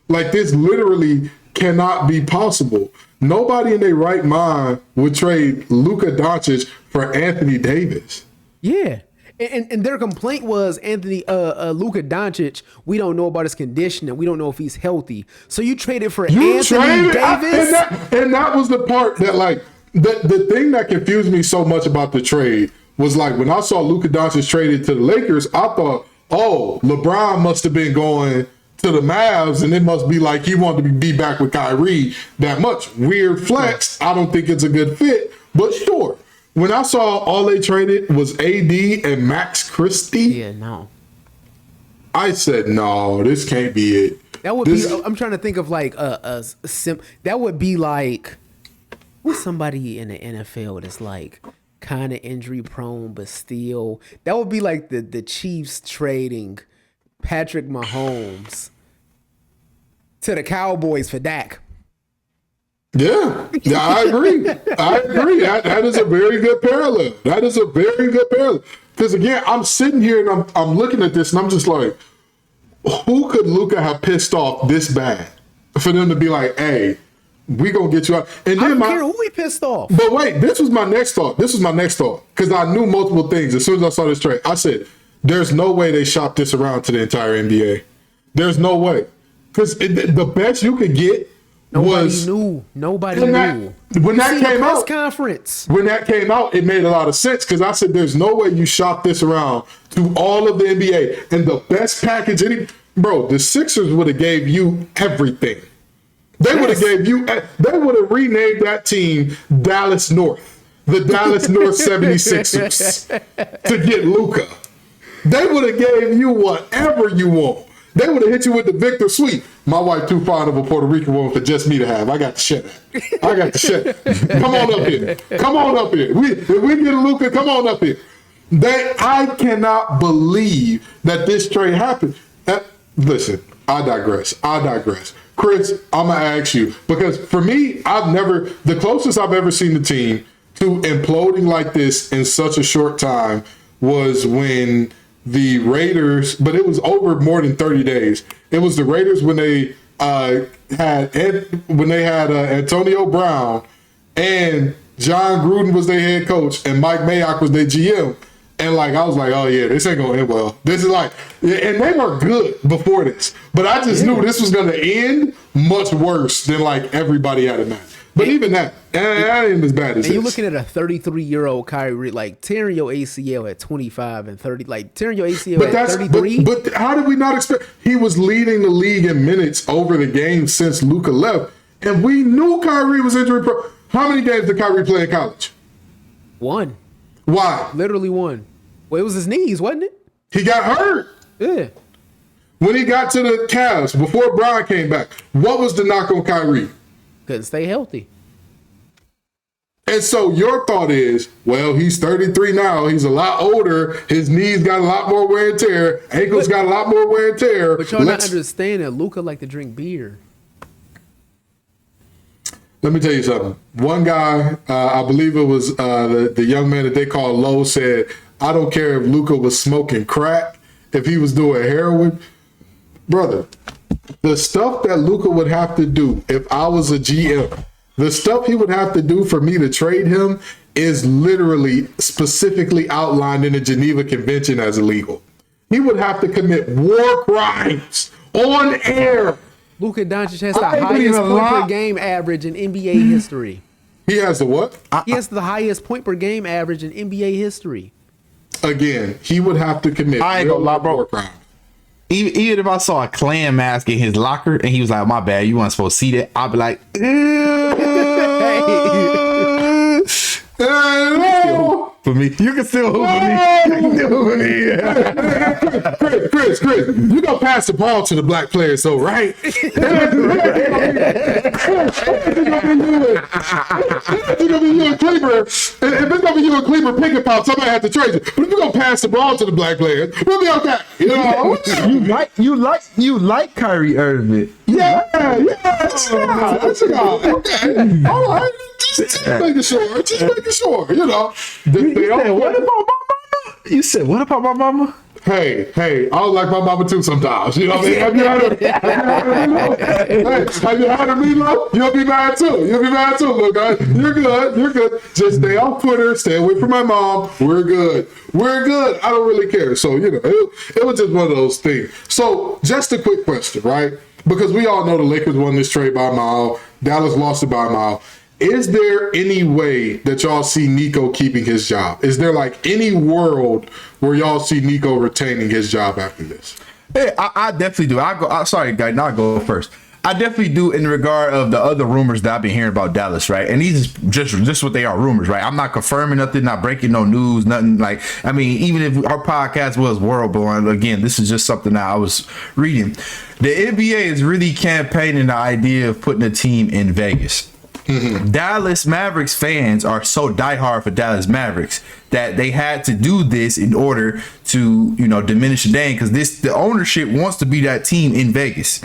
Like, this literally cannot be possible. Nobody in their right mind would trade Luka Doncic for Anthony Davis. Yeah. And their complaint was Luka Doncic, we don't know about his condition and we don't know if he's healthy. So you traded for Anthony Davis? And that was the part that, like, the thing that confused me so much about the trade was, like, when I saw Luka Doncic traded to the Lakers, I thought, oh, LeBron must have been going to the Mavs, and it must be like he wanted to be back with Kyrie that much. Weird flex. I don't think it's a good fit, but sure. When I saw all they traded was AD and Max Christie, yeah, no. I said, no, this can't be it. That would be. I'm trying to think of like that would be like who's somebody in the NFL that's like kind of injury prone, but still. That would be like the Chiefs trading Patrick Mahomes to the Cowboys for Dak. Yeah, I agree. That is a very good parallel. Because again, I'm sitting here and I'm looking at this and I'm just like, who could Luka have pissed off this bad for them to be like, hey, we gonna get you out? And then I don't care who he pissed off. But wait, this was my next thought. Because I knew multiple things as soon as I saw this trade. I said, there's no way they shopped this around to the entire NBA. There's no way. Because the best you could get Nobody knew. When that came out, conference. When that came out, it made a lot of sense because I said, "There's no way you shop this around to all of the NBA and the best package." The Sixers would have gave you everything. They would have gave you. They would have renamed that team Dallas North, the Dallas North 76ers, to get Luka. They would have gave you whatever you want. They would have hit you with the Victor Suite. My wife too fond of a Puerto Rican woman for just me to have. I got to shut that. Come on up here. If we get a Luka, come on up here. I cannot believe that this trade happened. Listen, I digress. Chris, I'm going to ask you, because for me, the closest I've ever seen the team to imploding like this in such a short time was when the Raiders, but it was over more than 30 days. It was the Raiders when they had Antonio Brown and John Gruden was their head coach and Mike Mayock was their GM. And like, I was like, oh yeah, this ain't gonna end well. This is like, and they were good before this, but I just knew this was gonna end much worse than like everybody had imagined. But even that ain't as bad as this. You're looking at a 33-year-old Kyrie, like tearing your ACL at 25 and 30, like tearing your ACL at 33. But how did we not expect? He was leading the league in minutes over the game since Luka left, and we knew Kyrie was injury prone. How many games did Kyrie play in college? 1. Why? Literally 1. Well, it was his knees, wasn't it? He got hurt. Yeah. When he got to the Cavs, before Brian came back, what was the knock on Kyrie? Couldn't stay healthy. And so your thought is, well, he's 33 now. He's a lot older. His knees got a lot more wear and tear. Ankles got a lot more wear and tear. But y'all not understanding, Luka like to drink beer. Let me tell you something. One guy, I believe it was the young man that they call Lowe, said, I don't care if Luka was smoking crack, if he was doing heroin. Brother, the stuff that Luka would have to do if I was a GM, the stuff he would have to do for me to trade him is literally specifically outlined in the Geneva Convention as illegal. He would have to commit war crimes on air. Luka Doncic has the highest point per game average in NBA history. He has the what? He has the highest point per game average in NBA history. Again, he would have to commit. I ain't gonna lie, bro. Crime. Even if I saw a Klan mask in his locker and he was like, "My bad, you weren't supposed to see that," I'd be like, Hello. for me, you can still hoop for me. You can still hoop for me. Chris, you gonna pass the ball to the black players, so right? It's gonna be you and Cleaver. If it's gonna be you and Cleaver picking pops, somebody have to trade you. But if you're gonna pass the ball to the black players, we'll be okay. You know? you like Kyrie Irving. Yeah. Okay. All right. Just making sure. You know. What about my mama? You said, what about my mama? Hey, I don't like my mama too sometimes. You know what I mean? Have you had a meatloaf? You'll be mad too. Look, you're good. Just stay off Twitter. Stay away from my mom. We're good. I don't really care. So, you know, it was just one of those things. So, just a quick question, right? Because we all know the Lakers won this trade by a mile. Dallas lost it by a mile. Is there any way that y'all see Nico keeping his job? Is there like any world where y'all see Nico retaining his job after this? Hey, I definitely do. Sorry, Guyton, I'll go first. I definitely do in regard of the other rumors that I've been hearing about Dallas, right? And these is just what they are, rumors, right? I'm not confirming nothing, not breaking no news, nothing like, I mean, even if our podcast was world blowing, again, this is just something that I was reading. The NBA is really campaigning the idea of putting a team in Vegas. Mm-hmm. Dallas Mavericks fans are so diehard for Dallas Mavericks that they had to do this in order to, you know, diminish the name, because the ownership wants to be that team in Vegas.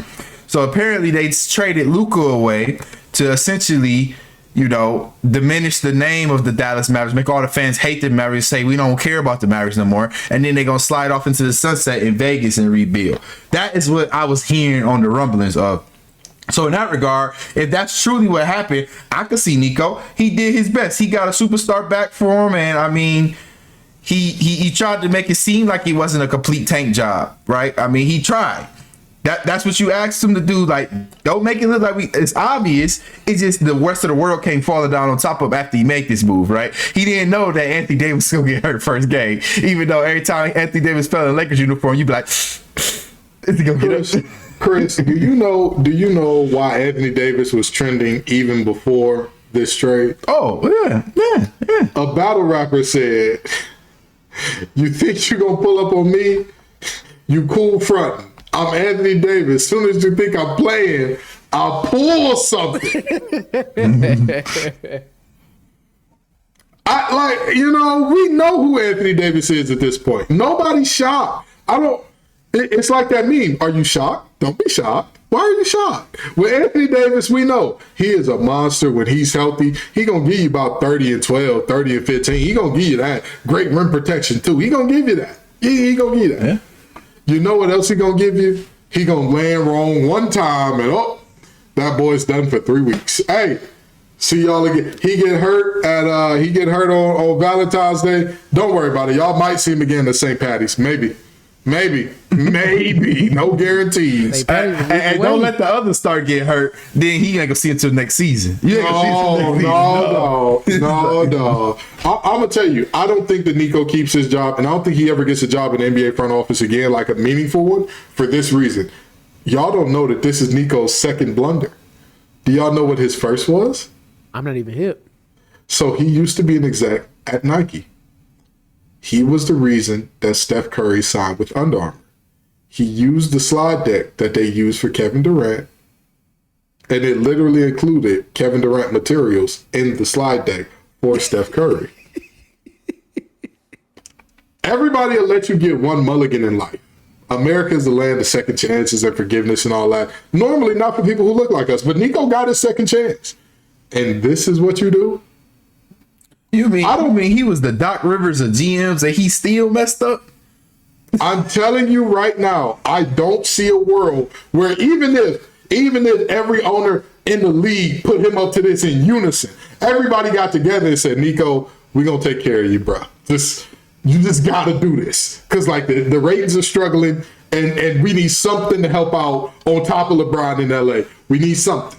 So apparently they traded Luka away to essentially, you know, diminish the name of the Dallas Mavericks, make all the fans hate the Mavericks, say we don't care about the Mavericks no more, and then they're gonna slide off into the sunset in Vegas and rebuild. That is what I was hearing on the rumblings of. So in that regard, if that's truly what happened, I could see Nico. He did his best. He got a superstar back for him, and I mean, he tried to make it seem like it wasn't a complete tank job, right? I mean, he tried. That's what you asked him to do. Like, don't make it look like it's obvious. It's just the rest of the world came falling down on top of after he made this move, right? He didn't know that Anthony Davis was gonna get hurt first game, even though every time Anthony Davis fell in Lakers uniform, you'd be like, is he gonna get up? Chris, do you know why Anthony Davis was trending even before this trade? Oh, yeah. A battle rapper said, "You think you're gonna pull up on me? You cool frontin'. I'm Anthony Davis. Soon as you think I'm playing, I'll pull something." We know who Anthony Davis is at this point. Nobody's shocked. It's like that meme. Are you shocked? Don't be shocked. Why are you shocked? With Anthony Davis, we know he is a monster when he's healthy. He going to give you about 30 and 12, 30 and 15. He going to give you that. Great rim protection, too. He going to give you that. He going to give you that. Yeah. You know what else he going to give you? He going to land wrong one time, and that boy's done for 3 weeks. Hey, see y'all again. He get hurt on Valentine's Day. Don't worry about it. Y'all might see him again at St. Patty's. Maybe. No guarantees. And don't let the other star get hurt. Then he ain't gonna see it until next season. No. I'm gonna tell you, I don't think that Nico keeps his job, and I don't think he ever gets a job in the NBA front office again, like a meaningful one, for this reason. Y'all don't know that this is Nico's second blunder. Do y'all know what his first was? I'm not even hip. So he used to be an exec at Nike. He was the reason that Steph Curry signed with Under Armour. He used the slide deck that they used for Kevin Durant, and it literally included Kevin Durant materials in the slide deck for Steph Curry. Everybody will let you get one mulligan in life. America is the land of second chances and forgiveness and all that. Normally not for people who look like us, but Nico got his second chance. And this is what you do? I don't mean he was the Doc Rivers of GMs and he still messed up? I'm telling you right now, I don't see a world where even if every owner in the league put him up to this in unison, everybody got together and said, Nico, we're going to take care of you, bro. You just got to do this. Because like the ratings are struggling and we need something to help out on top of LeBron in LA. We need something.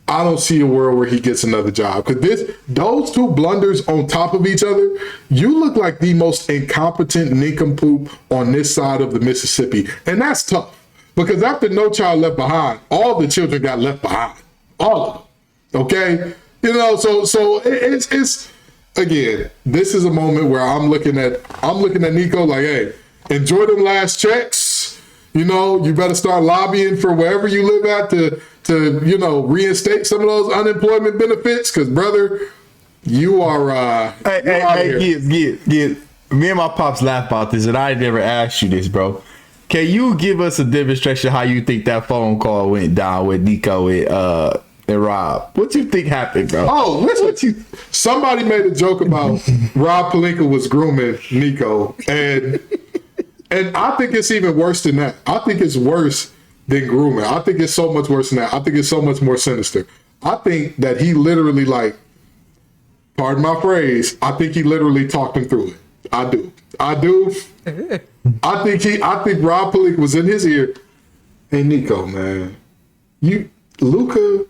I don't see a world where he gets another job. Because those two blunders on top of each other, you look like the most incompetent nincompoop on this side of the Mississippi. And that's tough. Because after No Child Left Behind, all the children got left behind. All of them. Okay? You know, so it's again, this is a moment where I'm looking at Nico like, hey, enjoy them last checks. You know, you better start lobbying for wherever you live at to you know, reinstate some of those unemployment benefits. Because, brother, you are Gibbs. Me and my pops laugh about this, and I never asked you this, bro. Can you give us a demonstration how you think that phone call went down with Nico and Rob? What you think happened, bro? Oh, listen, somebody made a joke about Rob Pelinka was grooming Nico, and I think it's even worse than that. I think it's worse than grooming. I think it's so much worse than that. I think it's so much more sinister. I think that he literally, like, pardon my phrase, I think he literally talked him through it. I do. I think Rob Pelinka was in his ear. Hey, Nico, man, Luka,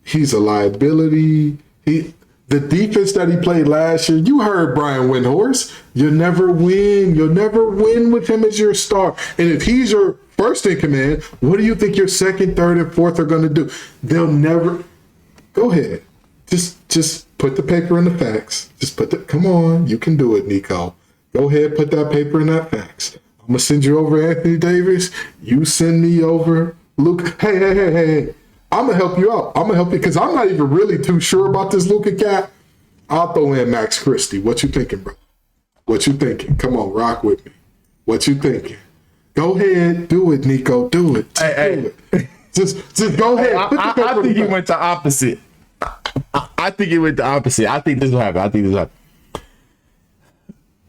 he's a liability. The defense that he played last year, you heard Brian Windhorst. You'll never win. You'll never win with him as your star. And if he's your first in command, what do you think your second, third, and fourth are going to do? They'll never. Go ahead. Just put the paper in the facts. Come on. You can do it, Nico. Go ahead, put that paper in that fax. I'm going to send you over Anthony Davis. You send me over Luka. Hey. I'm going to help you out. I'm going to help you because I'm not even really too sure about this Luka cat. I'll throw in Max Christie. What you thinking, bro? What you thinking? Come on, rock with me. What you thinking? Go ahead. Do it, Nico. Do it. Do it. Just go ahead. I think he went the opposite. I think it went the opposite. I think this will happen.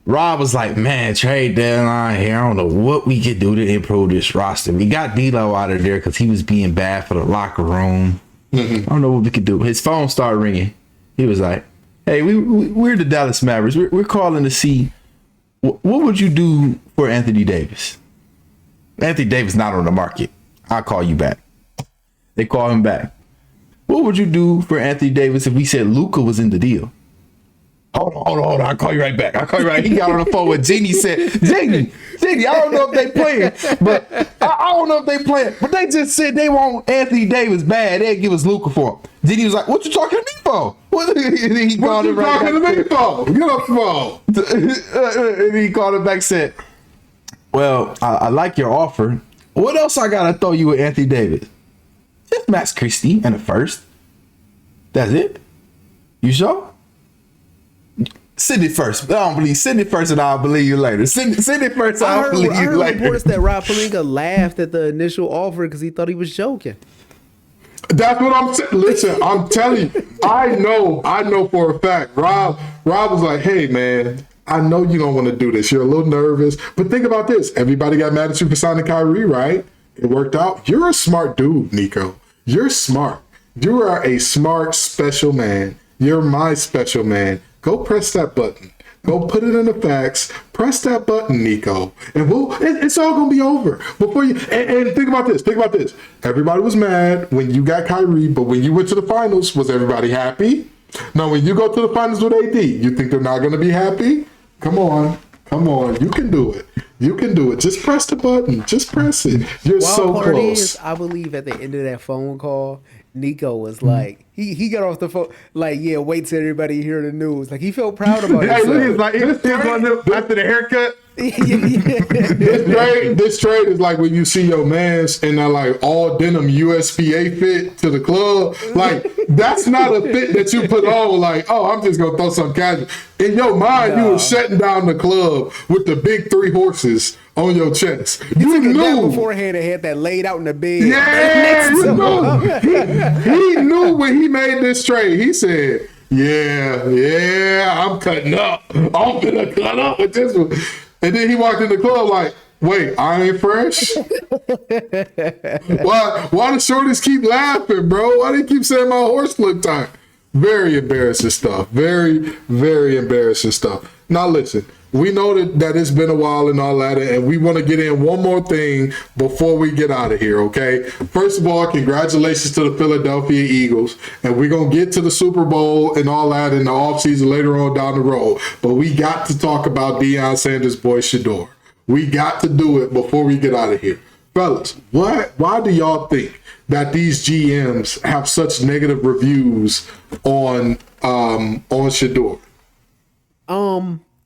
Rob was like, man, trade deadline here. I don't know what we could do to improve this roster. We got D'Lo out of there because he was being bad for the locker room. I don't know what we could do. His phone started ringing. He was like, hey, we're the Dallas Mavericks. We're calling to see what would you do for Anthony Davis? Anthony Davis not on the market. I'll call you back. They call him back. What would you do for Anthony Davis if we said Luka was in the deal? Hold on. I'll call you right back. He got on the phone with Jeannie, said, Jeannie, I don't know if they playing, but they just said they want Anthony Davis bad. They'd give us Luka for him. Jeannie was like, what you talking to me for? What you talking to me for? Get off the phone. And he called him back and said, well, I like your offer. What else I got to throw you with Anthony Davis? Just Max Christie and the first. That's it? You sure? Send it first. I don't believe. Send it first, and I'll believe you later. Send it first. I'll believe you later. I heard reports that Rob Pelinka laughed at the initial offer because he thought he was joking. That's what I'm saying. Listen, I'm telling you. I know for a fact. Rob was like, "Hey, man, I know you don't want to do this. You're a little nervous, but think about this. Everybody got mad at you for signing Kyrie, right? It worked out. You're a smart dude, Nico. You're smart. You are a smart, special man. You're my special man. Go press that button. Go put it in the fax. Press that button, Nico, and it's all gonna be over before you. And think about this. Everybody was mad when you got Kyrie, but when you went to the finals, was everybody happy? No, when you go to the finals with AD, you think they're not gonna be happy? Come on. You can do it. Just press the button. Just press it. You're so close. I believe at the end of that phone call, Nico was like, he got off the phone, like, yeah, wait till everybody hear the news. Like, he felt proud about it. After the haircut. This trade is like when you see your mans in that like all denim USPA fit to the club. Like, that's not a fit that you put on like, oh, I'm just gonna throw some casual. In your mind, you were shutting down the club with the big 3 horses on your chest. You knew beforehand and had that laid out in the bed. Yeah, you knew. He knew when he made this trade. He said, yeah, I'm cutting up. I'm gonna cut up with this one. And then he walked in the club like, wait, I ain't fresh? Why the shorties keep laughing, bro? Why do you keep saying my horse look tight? Very embarrassing stuff. Very, very embarrassing stuff. Now listen, we know that it's been a while and all that, and we want to get in one more thing before we get out of here, okay? First of all, congratulations to the Philadelphia Eagles, and we're going to get to the Super Bowl and all that in the offseason later on down the road, but we got to talk about Deion Sanders' boy Shedeur. We got to do it before we get out of here. Fellas, why do y'all think that these GMs have such negative reviews on Shedeur?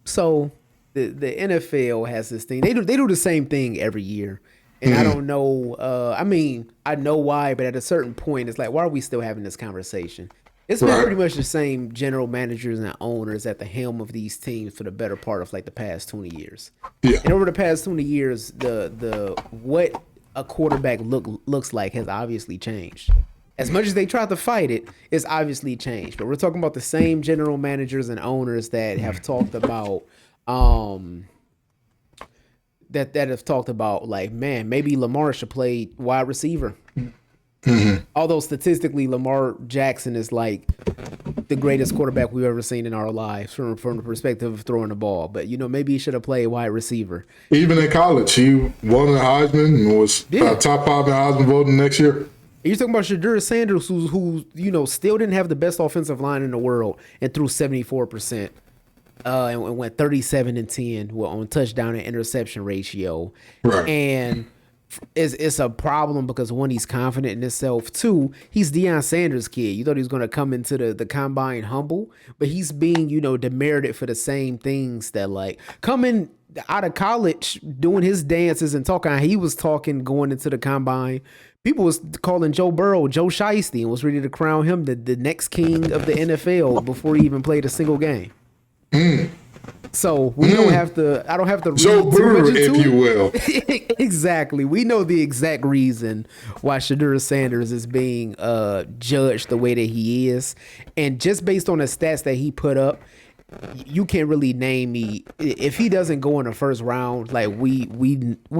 So the NFL has this thing. They do the same thing every year. And I don't know, I mean, I know why, but at a certain point, it's like, why are we still having this conversation? It's been pretty much the same general managers and owners at the helm of these teams for the better part of like the past 20 years. Yeah. And over the past 20 years, the what a quarterback looks like has obviously changed. As much as they tried to fight it, it's obviously changed. But we're talking about the same general managers and owners that have talked about that have talked about like, man, maybe Lamar should play wide receiver. Mm-hmm. Although statistically, Lamar Jackson is like the greatest quarterback we've ever seen in our lives from the perspective of throwing the ball. But, you know, maybe he should have played wide receiver. Even in college, he won the Heisman and was top 5 in Heisman voting next year. You're talking about Shedeur Sanders, who you know still didn't have the best offensive line in the world and threw 74%, and went 37-10 on touchdown and interception ratio. Right. And it's a problem because one, he's confident in himself. Two, he's Deion Sanders' kid. You thought he was going to come into the combine humble, but he's being, you know, demerited for the same things that like coming out of college doing his dances and talking. He was talking going into the combine. People was calling Joe Burrow Joe Shiesty and was ready to crown him the next king of the NFL before he even played a single game. So we don't have to. I don't have to. Joe Burrow, if you will. Exactly. We know the exact reason why Shedeur Sanders is being judged the way that he is, and just based on the stats that he put up, you can't really name me if he doesn't go in the first round. Like we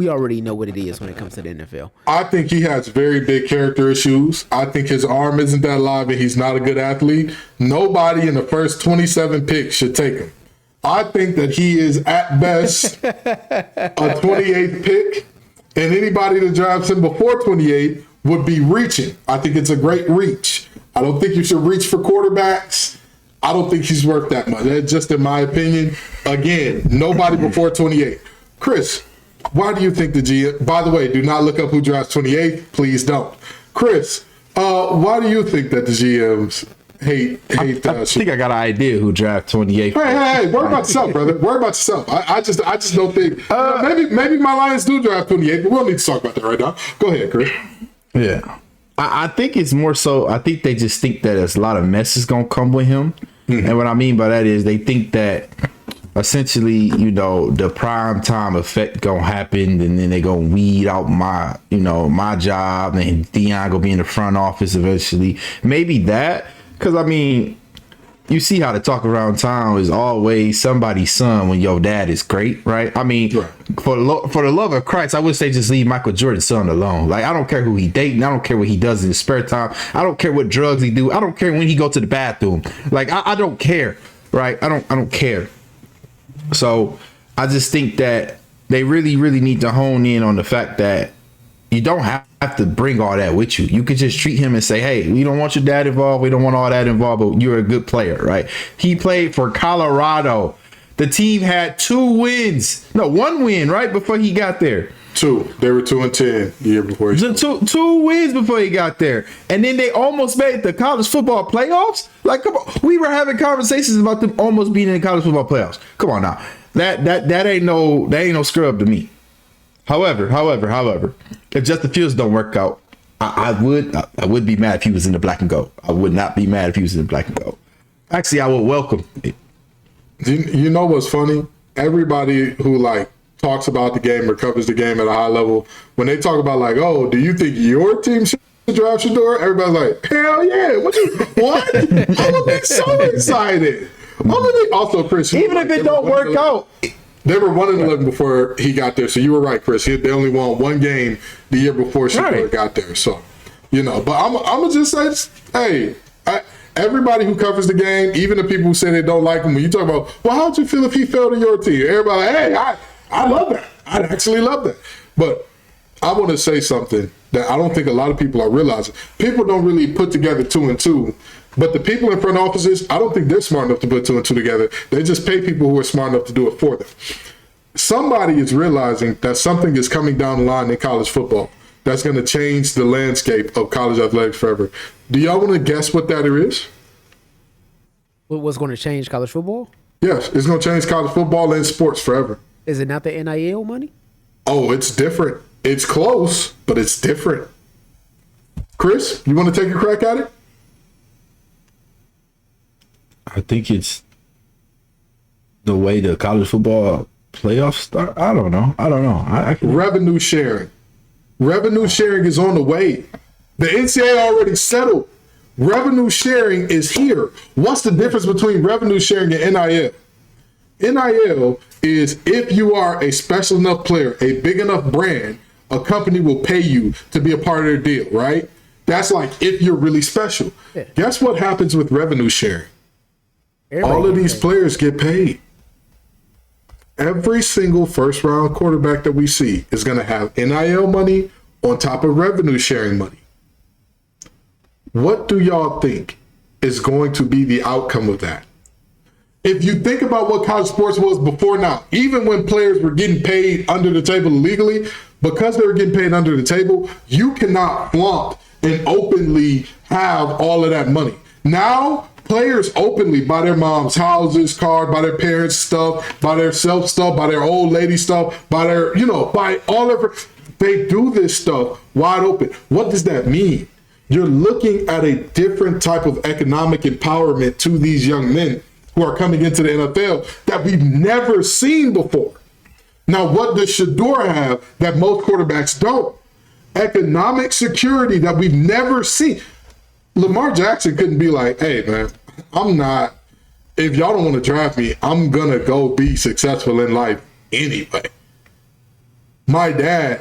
already know what it is when it comes to the NFL. I think he has very big character issues. I think his arm isn't that live and he's not a good athlete. Nobody in the first 27 picks should take him. I think that he is at best a 28th pick, and anybody that drafts him before 28 would be reaching. I think it's a great reach. I don't think you should reach for quarterbacks. I don't think he's worth that much. That's just in my opinion. Again, nobody before 28. Chris, why do you think the GM, by the way, do not look up who drafts 28. Please don't. Chris, why do you think that the GMs hate I think I got an idea who draft 28. Hey, worry about yourself, brother. Worry about yourself. I just don't think maybe my Lions do draft 28, but we don't need to talk about that right now. Go ahead, Chris. Yeah. I think it's more so, I think they just think that there's a lot of mess is going to come with him. Mm-hmm. And what I mean by that is they think that essentially, you know, the prime time effect going to happen and then they going to weed out my job and Deion going to be in the front office eventually. Maybe that, because I mean, you see how the talk around town is always somebody's son when your dad is great, right? I mean, right. For the love of Christ, I wish they just leave Michael Jordan's son alone. Like, I don't care who he dating. I don't care what he does in his spare time. I don't care what drugs he do. I don't care when he go to the bathroom. Like, I don't care, right? I don't care. So I just think that they really, really need to hone in on the fact that you don't have to bring all that with you. You could just treat him and say, hey, we don't want your dad involved. We don't want all that involved, but you're a good player, right? He played for Colorado. The team had 1 win, right? Before he got there. 2. They were 2-10 the year before. Two wins before he got there. And then they almost made the college football playoffs. Like, come on. We were having conversations about them almost being in the college football playoffs. Come on now. That ain't no scrub to me. However, if Justin Fields don't work out, I would be mad if he was in the black and gold. I would not be mad if he was in the black and gold. Actually, I would welcome it. You know what's funny? Everybody who like talks about the game or covers the game at a high level, when they talk about like, oh, do you think your team should draft Shedeur? Everybody's like, hell yeah! What? I would be so excited. Also, Chris, even if it don't work out. They were 1-11 before he got there, so you were right, Chris. They only won 1 game the year before Shedeur got there. So, you know, but I'm gonna just say, hey, everybody who covers the game, even the people who say they don't like him, when you talk about, well, how'd you feel if he fell to your team? Everybody, like, hey, I love that. I actually love that. But I want to say something that I don't think a lot of people are realizing. People don't really put together 2 and 2, but the people in front offices, I don't think they're smart enough to put 2 and 2 together. They just pay people who are smart enough to do it for them. Somebody is realizing that something is coming down the line in college football that's going to change the landscape of college athletics forever. Do y'all want to guess what that is? What's going to change college football? Yes, it's going to change college football and sports forever. Is it not the NIL money? Oh, it's different. It's close, but it's different. Chris, you want to take a crack at it? I think it's the way the college football playoffs start. I don't know. I can... Revenue sharing. Revenue sharing is on the way. The NCAA already settled. Revenue sharing is here. What's the difference between revenue sharing and NIL? NIL is if you are a special enough player, a big enough brand, a company will pay you to be a part of their deal, right? That's like if you're really special. Yeah. Guess what happens with revenue sharing? All of these players get paid. Every single first round quarterback that we see is going to have NIL money on top of revenue sharing money. What do y'all think is going to be the outcome of that? If you think about what college sports was before now, even when players were getting paid under the table legally, because they were getting paid under the table, you cannot flaunt and openly have all of that money. Now, players openly buy their mom's houses, cars, buy their parents' stuff, buy their self stuff, buy their old lady stuff, buy their, buy all of it. They do this stuff wide open. What does that mean? You're looking at a different type of economic empowerment to these young men who are coming into the NFL that we've never seen before. Now, what does Shador have that most quarterbacks don't? Economic security that we've never seen. Lamar Jackson couldn't be like, hey, man, if y'all don't want to draft me, I'm going to go be successful in life anyway. My dad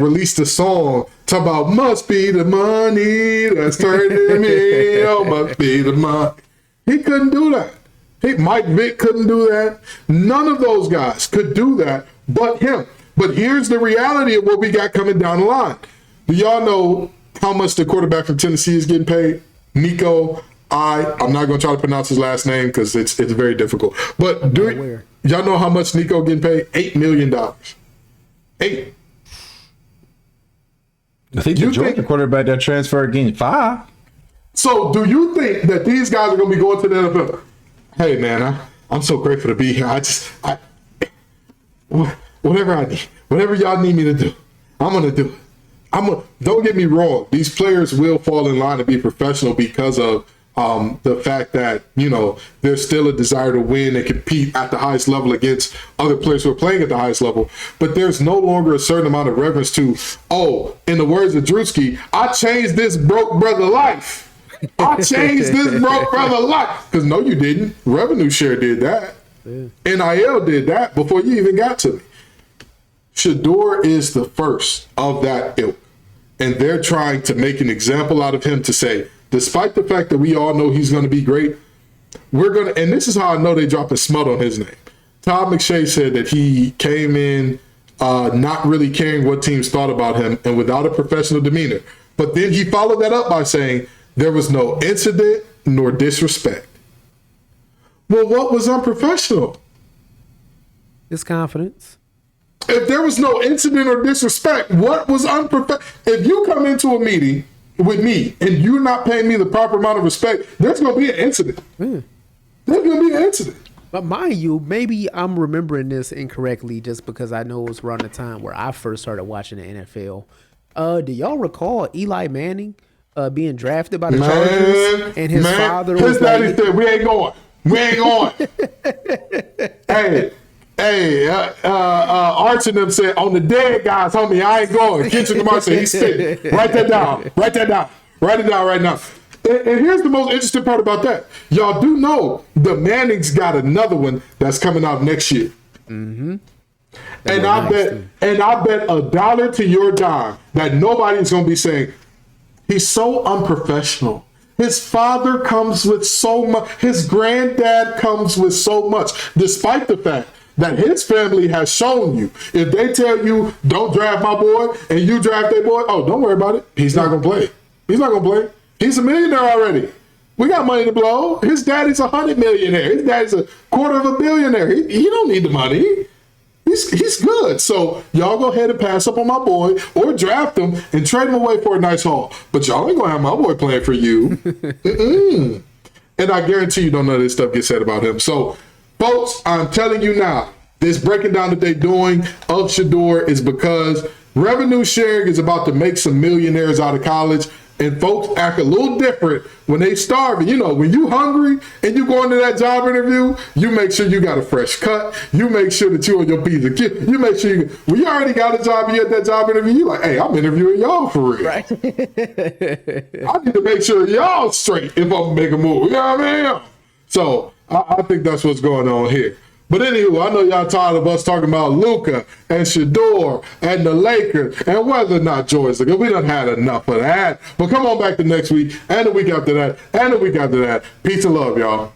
released a song talking about must be the money that's turning me, oh, must be the money. He couldn't do that. Mike Vick couldn't do that. None of those guys could do that but him. But here's the reality of what we got coming down the line. Do y'all know how much the quarterback from Tennessee is getting paid? Nico, I'm not going to try to pronounce his last name because it's very difficult. But y'all know how much Nico getting paid? $8 million. $8. I think the Georgia quarterback that transferred getting $5. So do you think that these guys are going to be going to the NFL? Hey, man, I'm so grateful to be here. Whatever I need, whatever y'all need me to do, I'm going to do it. Don't get me wrong. These players will fall in line to be professional because of the fact that, there's still a desire to win and compete at the highest level against other players who are playing at the highest level. But there's no longer a certain amount of reverence to, in the words of Drewski, I changed this broke brother life. I changed this broke brother life. Because no, you didn't. Revenue share did that. Yeah. NIL did that before you even got to me. Shador is the first of that ilk. And they're trying to make an example out of him to say, despite the fact that we all know he's going to be great, and this is how I know they dropped a smut on his name. Todd McShay said that he came in not really caring what teams thought about him and without a professional demeanor. But then he followed that up by saying there was no incident nor disrespect. Well, what was unprofessional? His confidence. If there was no incident or disrespect, what was unprofessional? If you come into a meeting with me and you're not paying me the proper amount of respect, there's going to be an incident. There's going to be an incident. But mind you, maybe I'm remembering this incorrectly just because I know it was around the time where I first started watching the NFL. Do y'all recall Eli Manning being drafted by the Chargers? And his father was his daddy said, we ain't going. We ain't going. Arch and them said, on the dead guys, homie, I ain't going. Kenton Gibbs said, he's sitting. Write that down. Write it down right now. And here's the most interesting part about that. Y'all do know the Mannings got another one that's coming out next year. Mm-hmm. And I bet $1 to your dime that nobody's going to be saying, he's so unprofessional. His father comes with so much. His granddad comes with so much, despite the fact that his family has shown you. If they tell you, don't draft my boy, and you draft their boy, oh, don't worry about it. He's not going to play. He's not going to play. He's a millionaire already. We got money to blow. His daddy's $100 millionaire. His daddy's $250 million. He don't need the money. He's good. So y'all go ahead and pass up on my boy or draft him and trade him away for a nice haul. But y'all ain't going to have my boy playing for you. And I guarantee you don't know this stuff gets said about him. So, folks, I'm telling you now, this breaking down that they're doing of Shedeur is because revenue sharing is about to make some millionaires out of college. And folks act a little different when they starving. You know, when you hungry and you go into that job interview, you make sure you got a fresh cut. You make sure that you on your P's and Q's. You make sure when you already got a job, you at that job interview, you like, hey, I'm interviewing y'all for real. Right. I need to make sure y'all straight if I'm gonna make a move. You know what I mean? So I think that's what's going on here. But anywho, I know y'all tired of us talking about Luka and Shedeur and the Lakers and whether or not Jordan's good. We done had enough of that. But come on back to next week and the week after that and the week after that. Peace and love, y'all.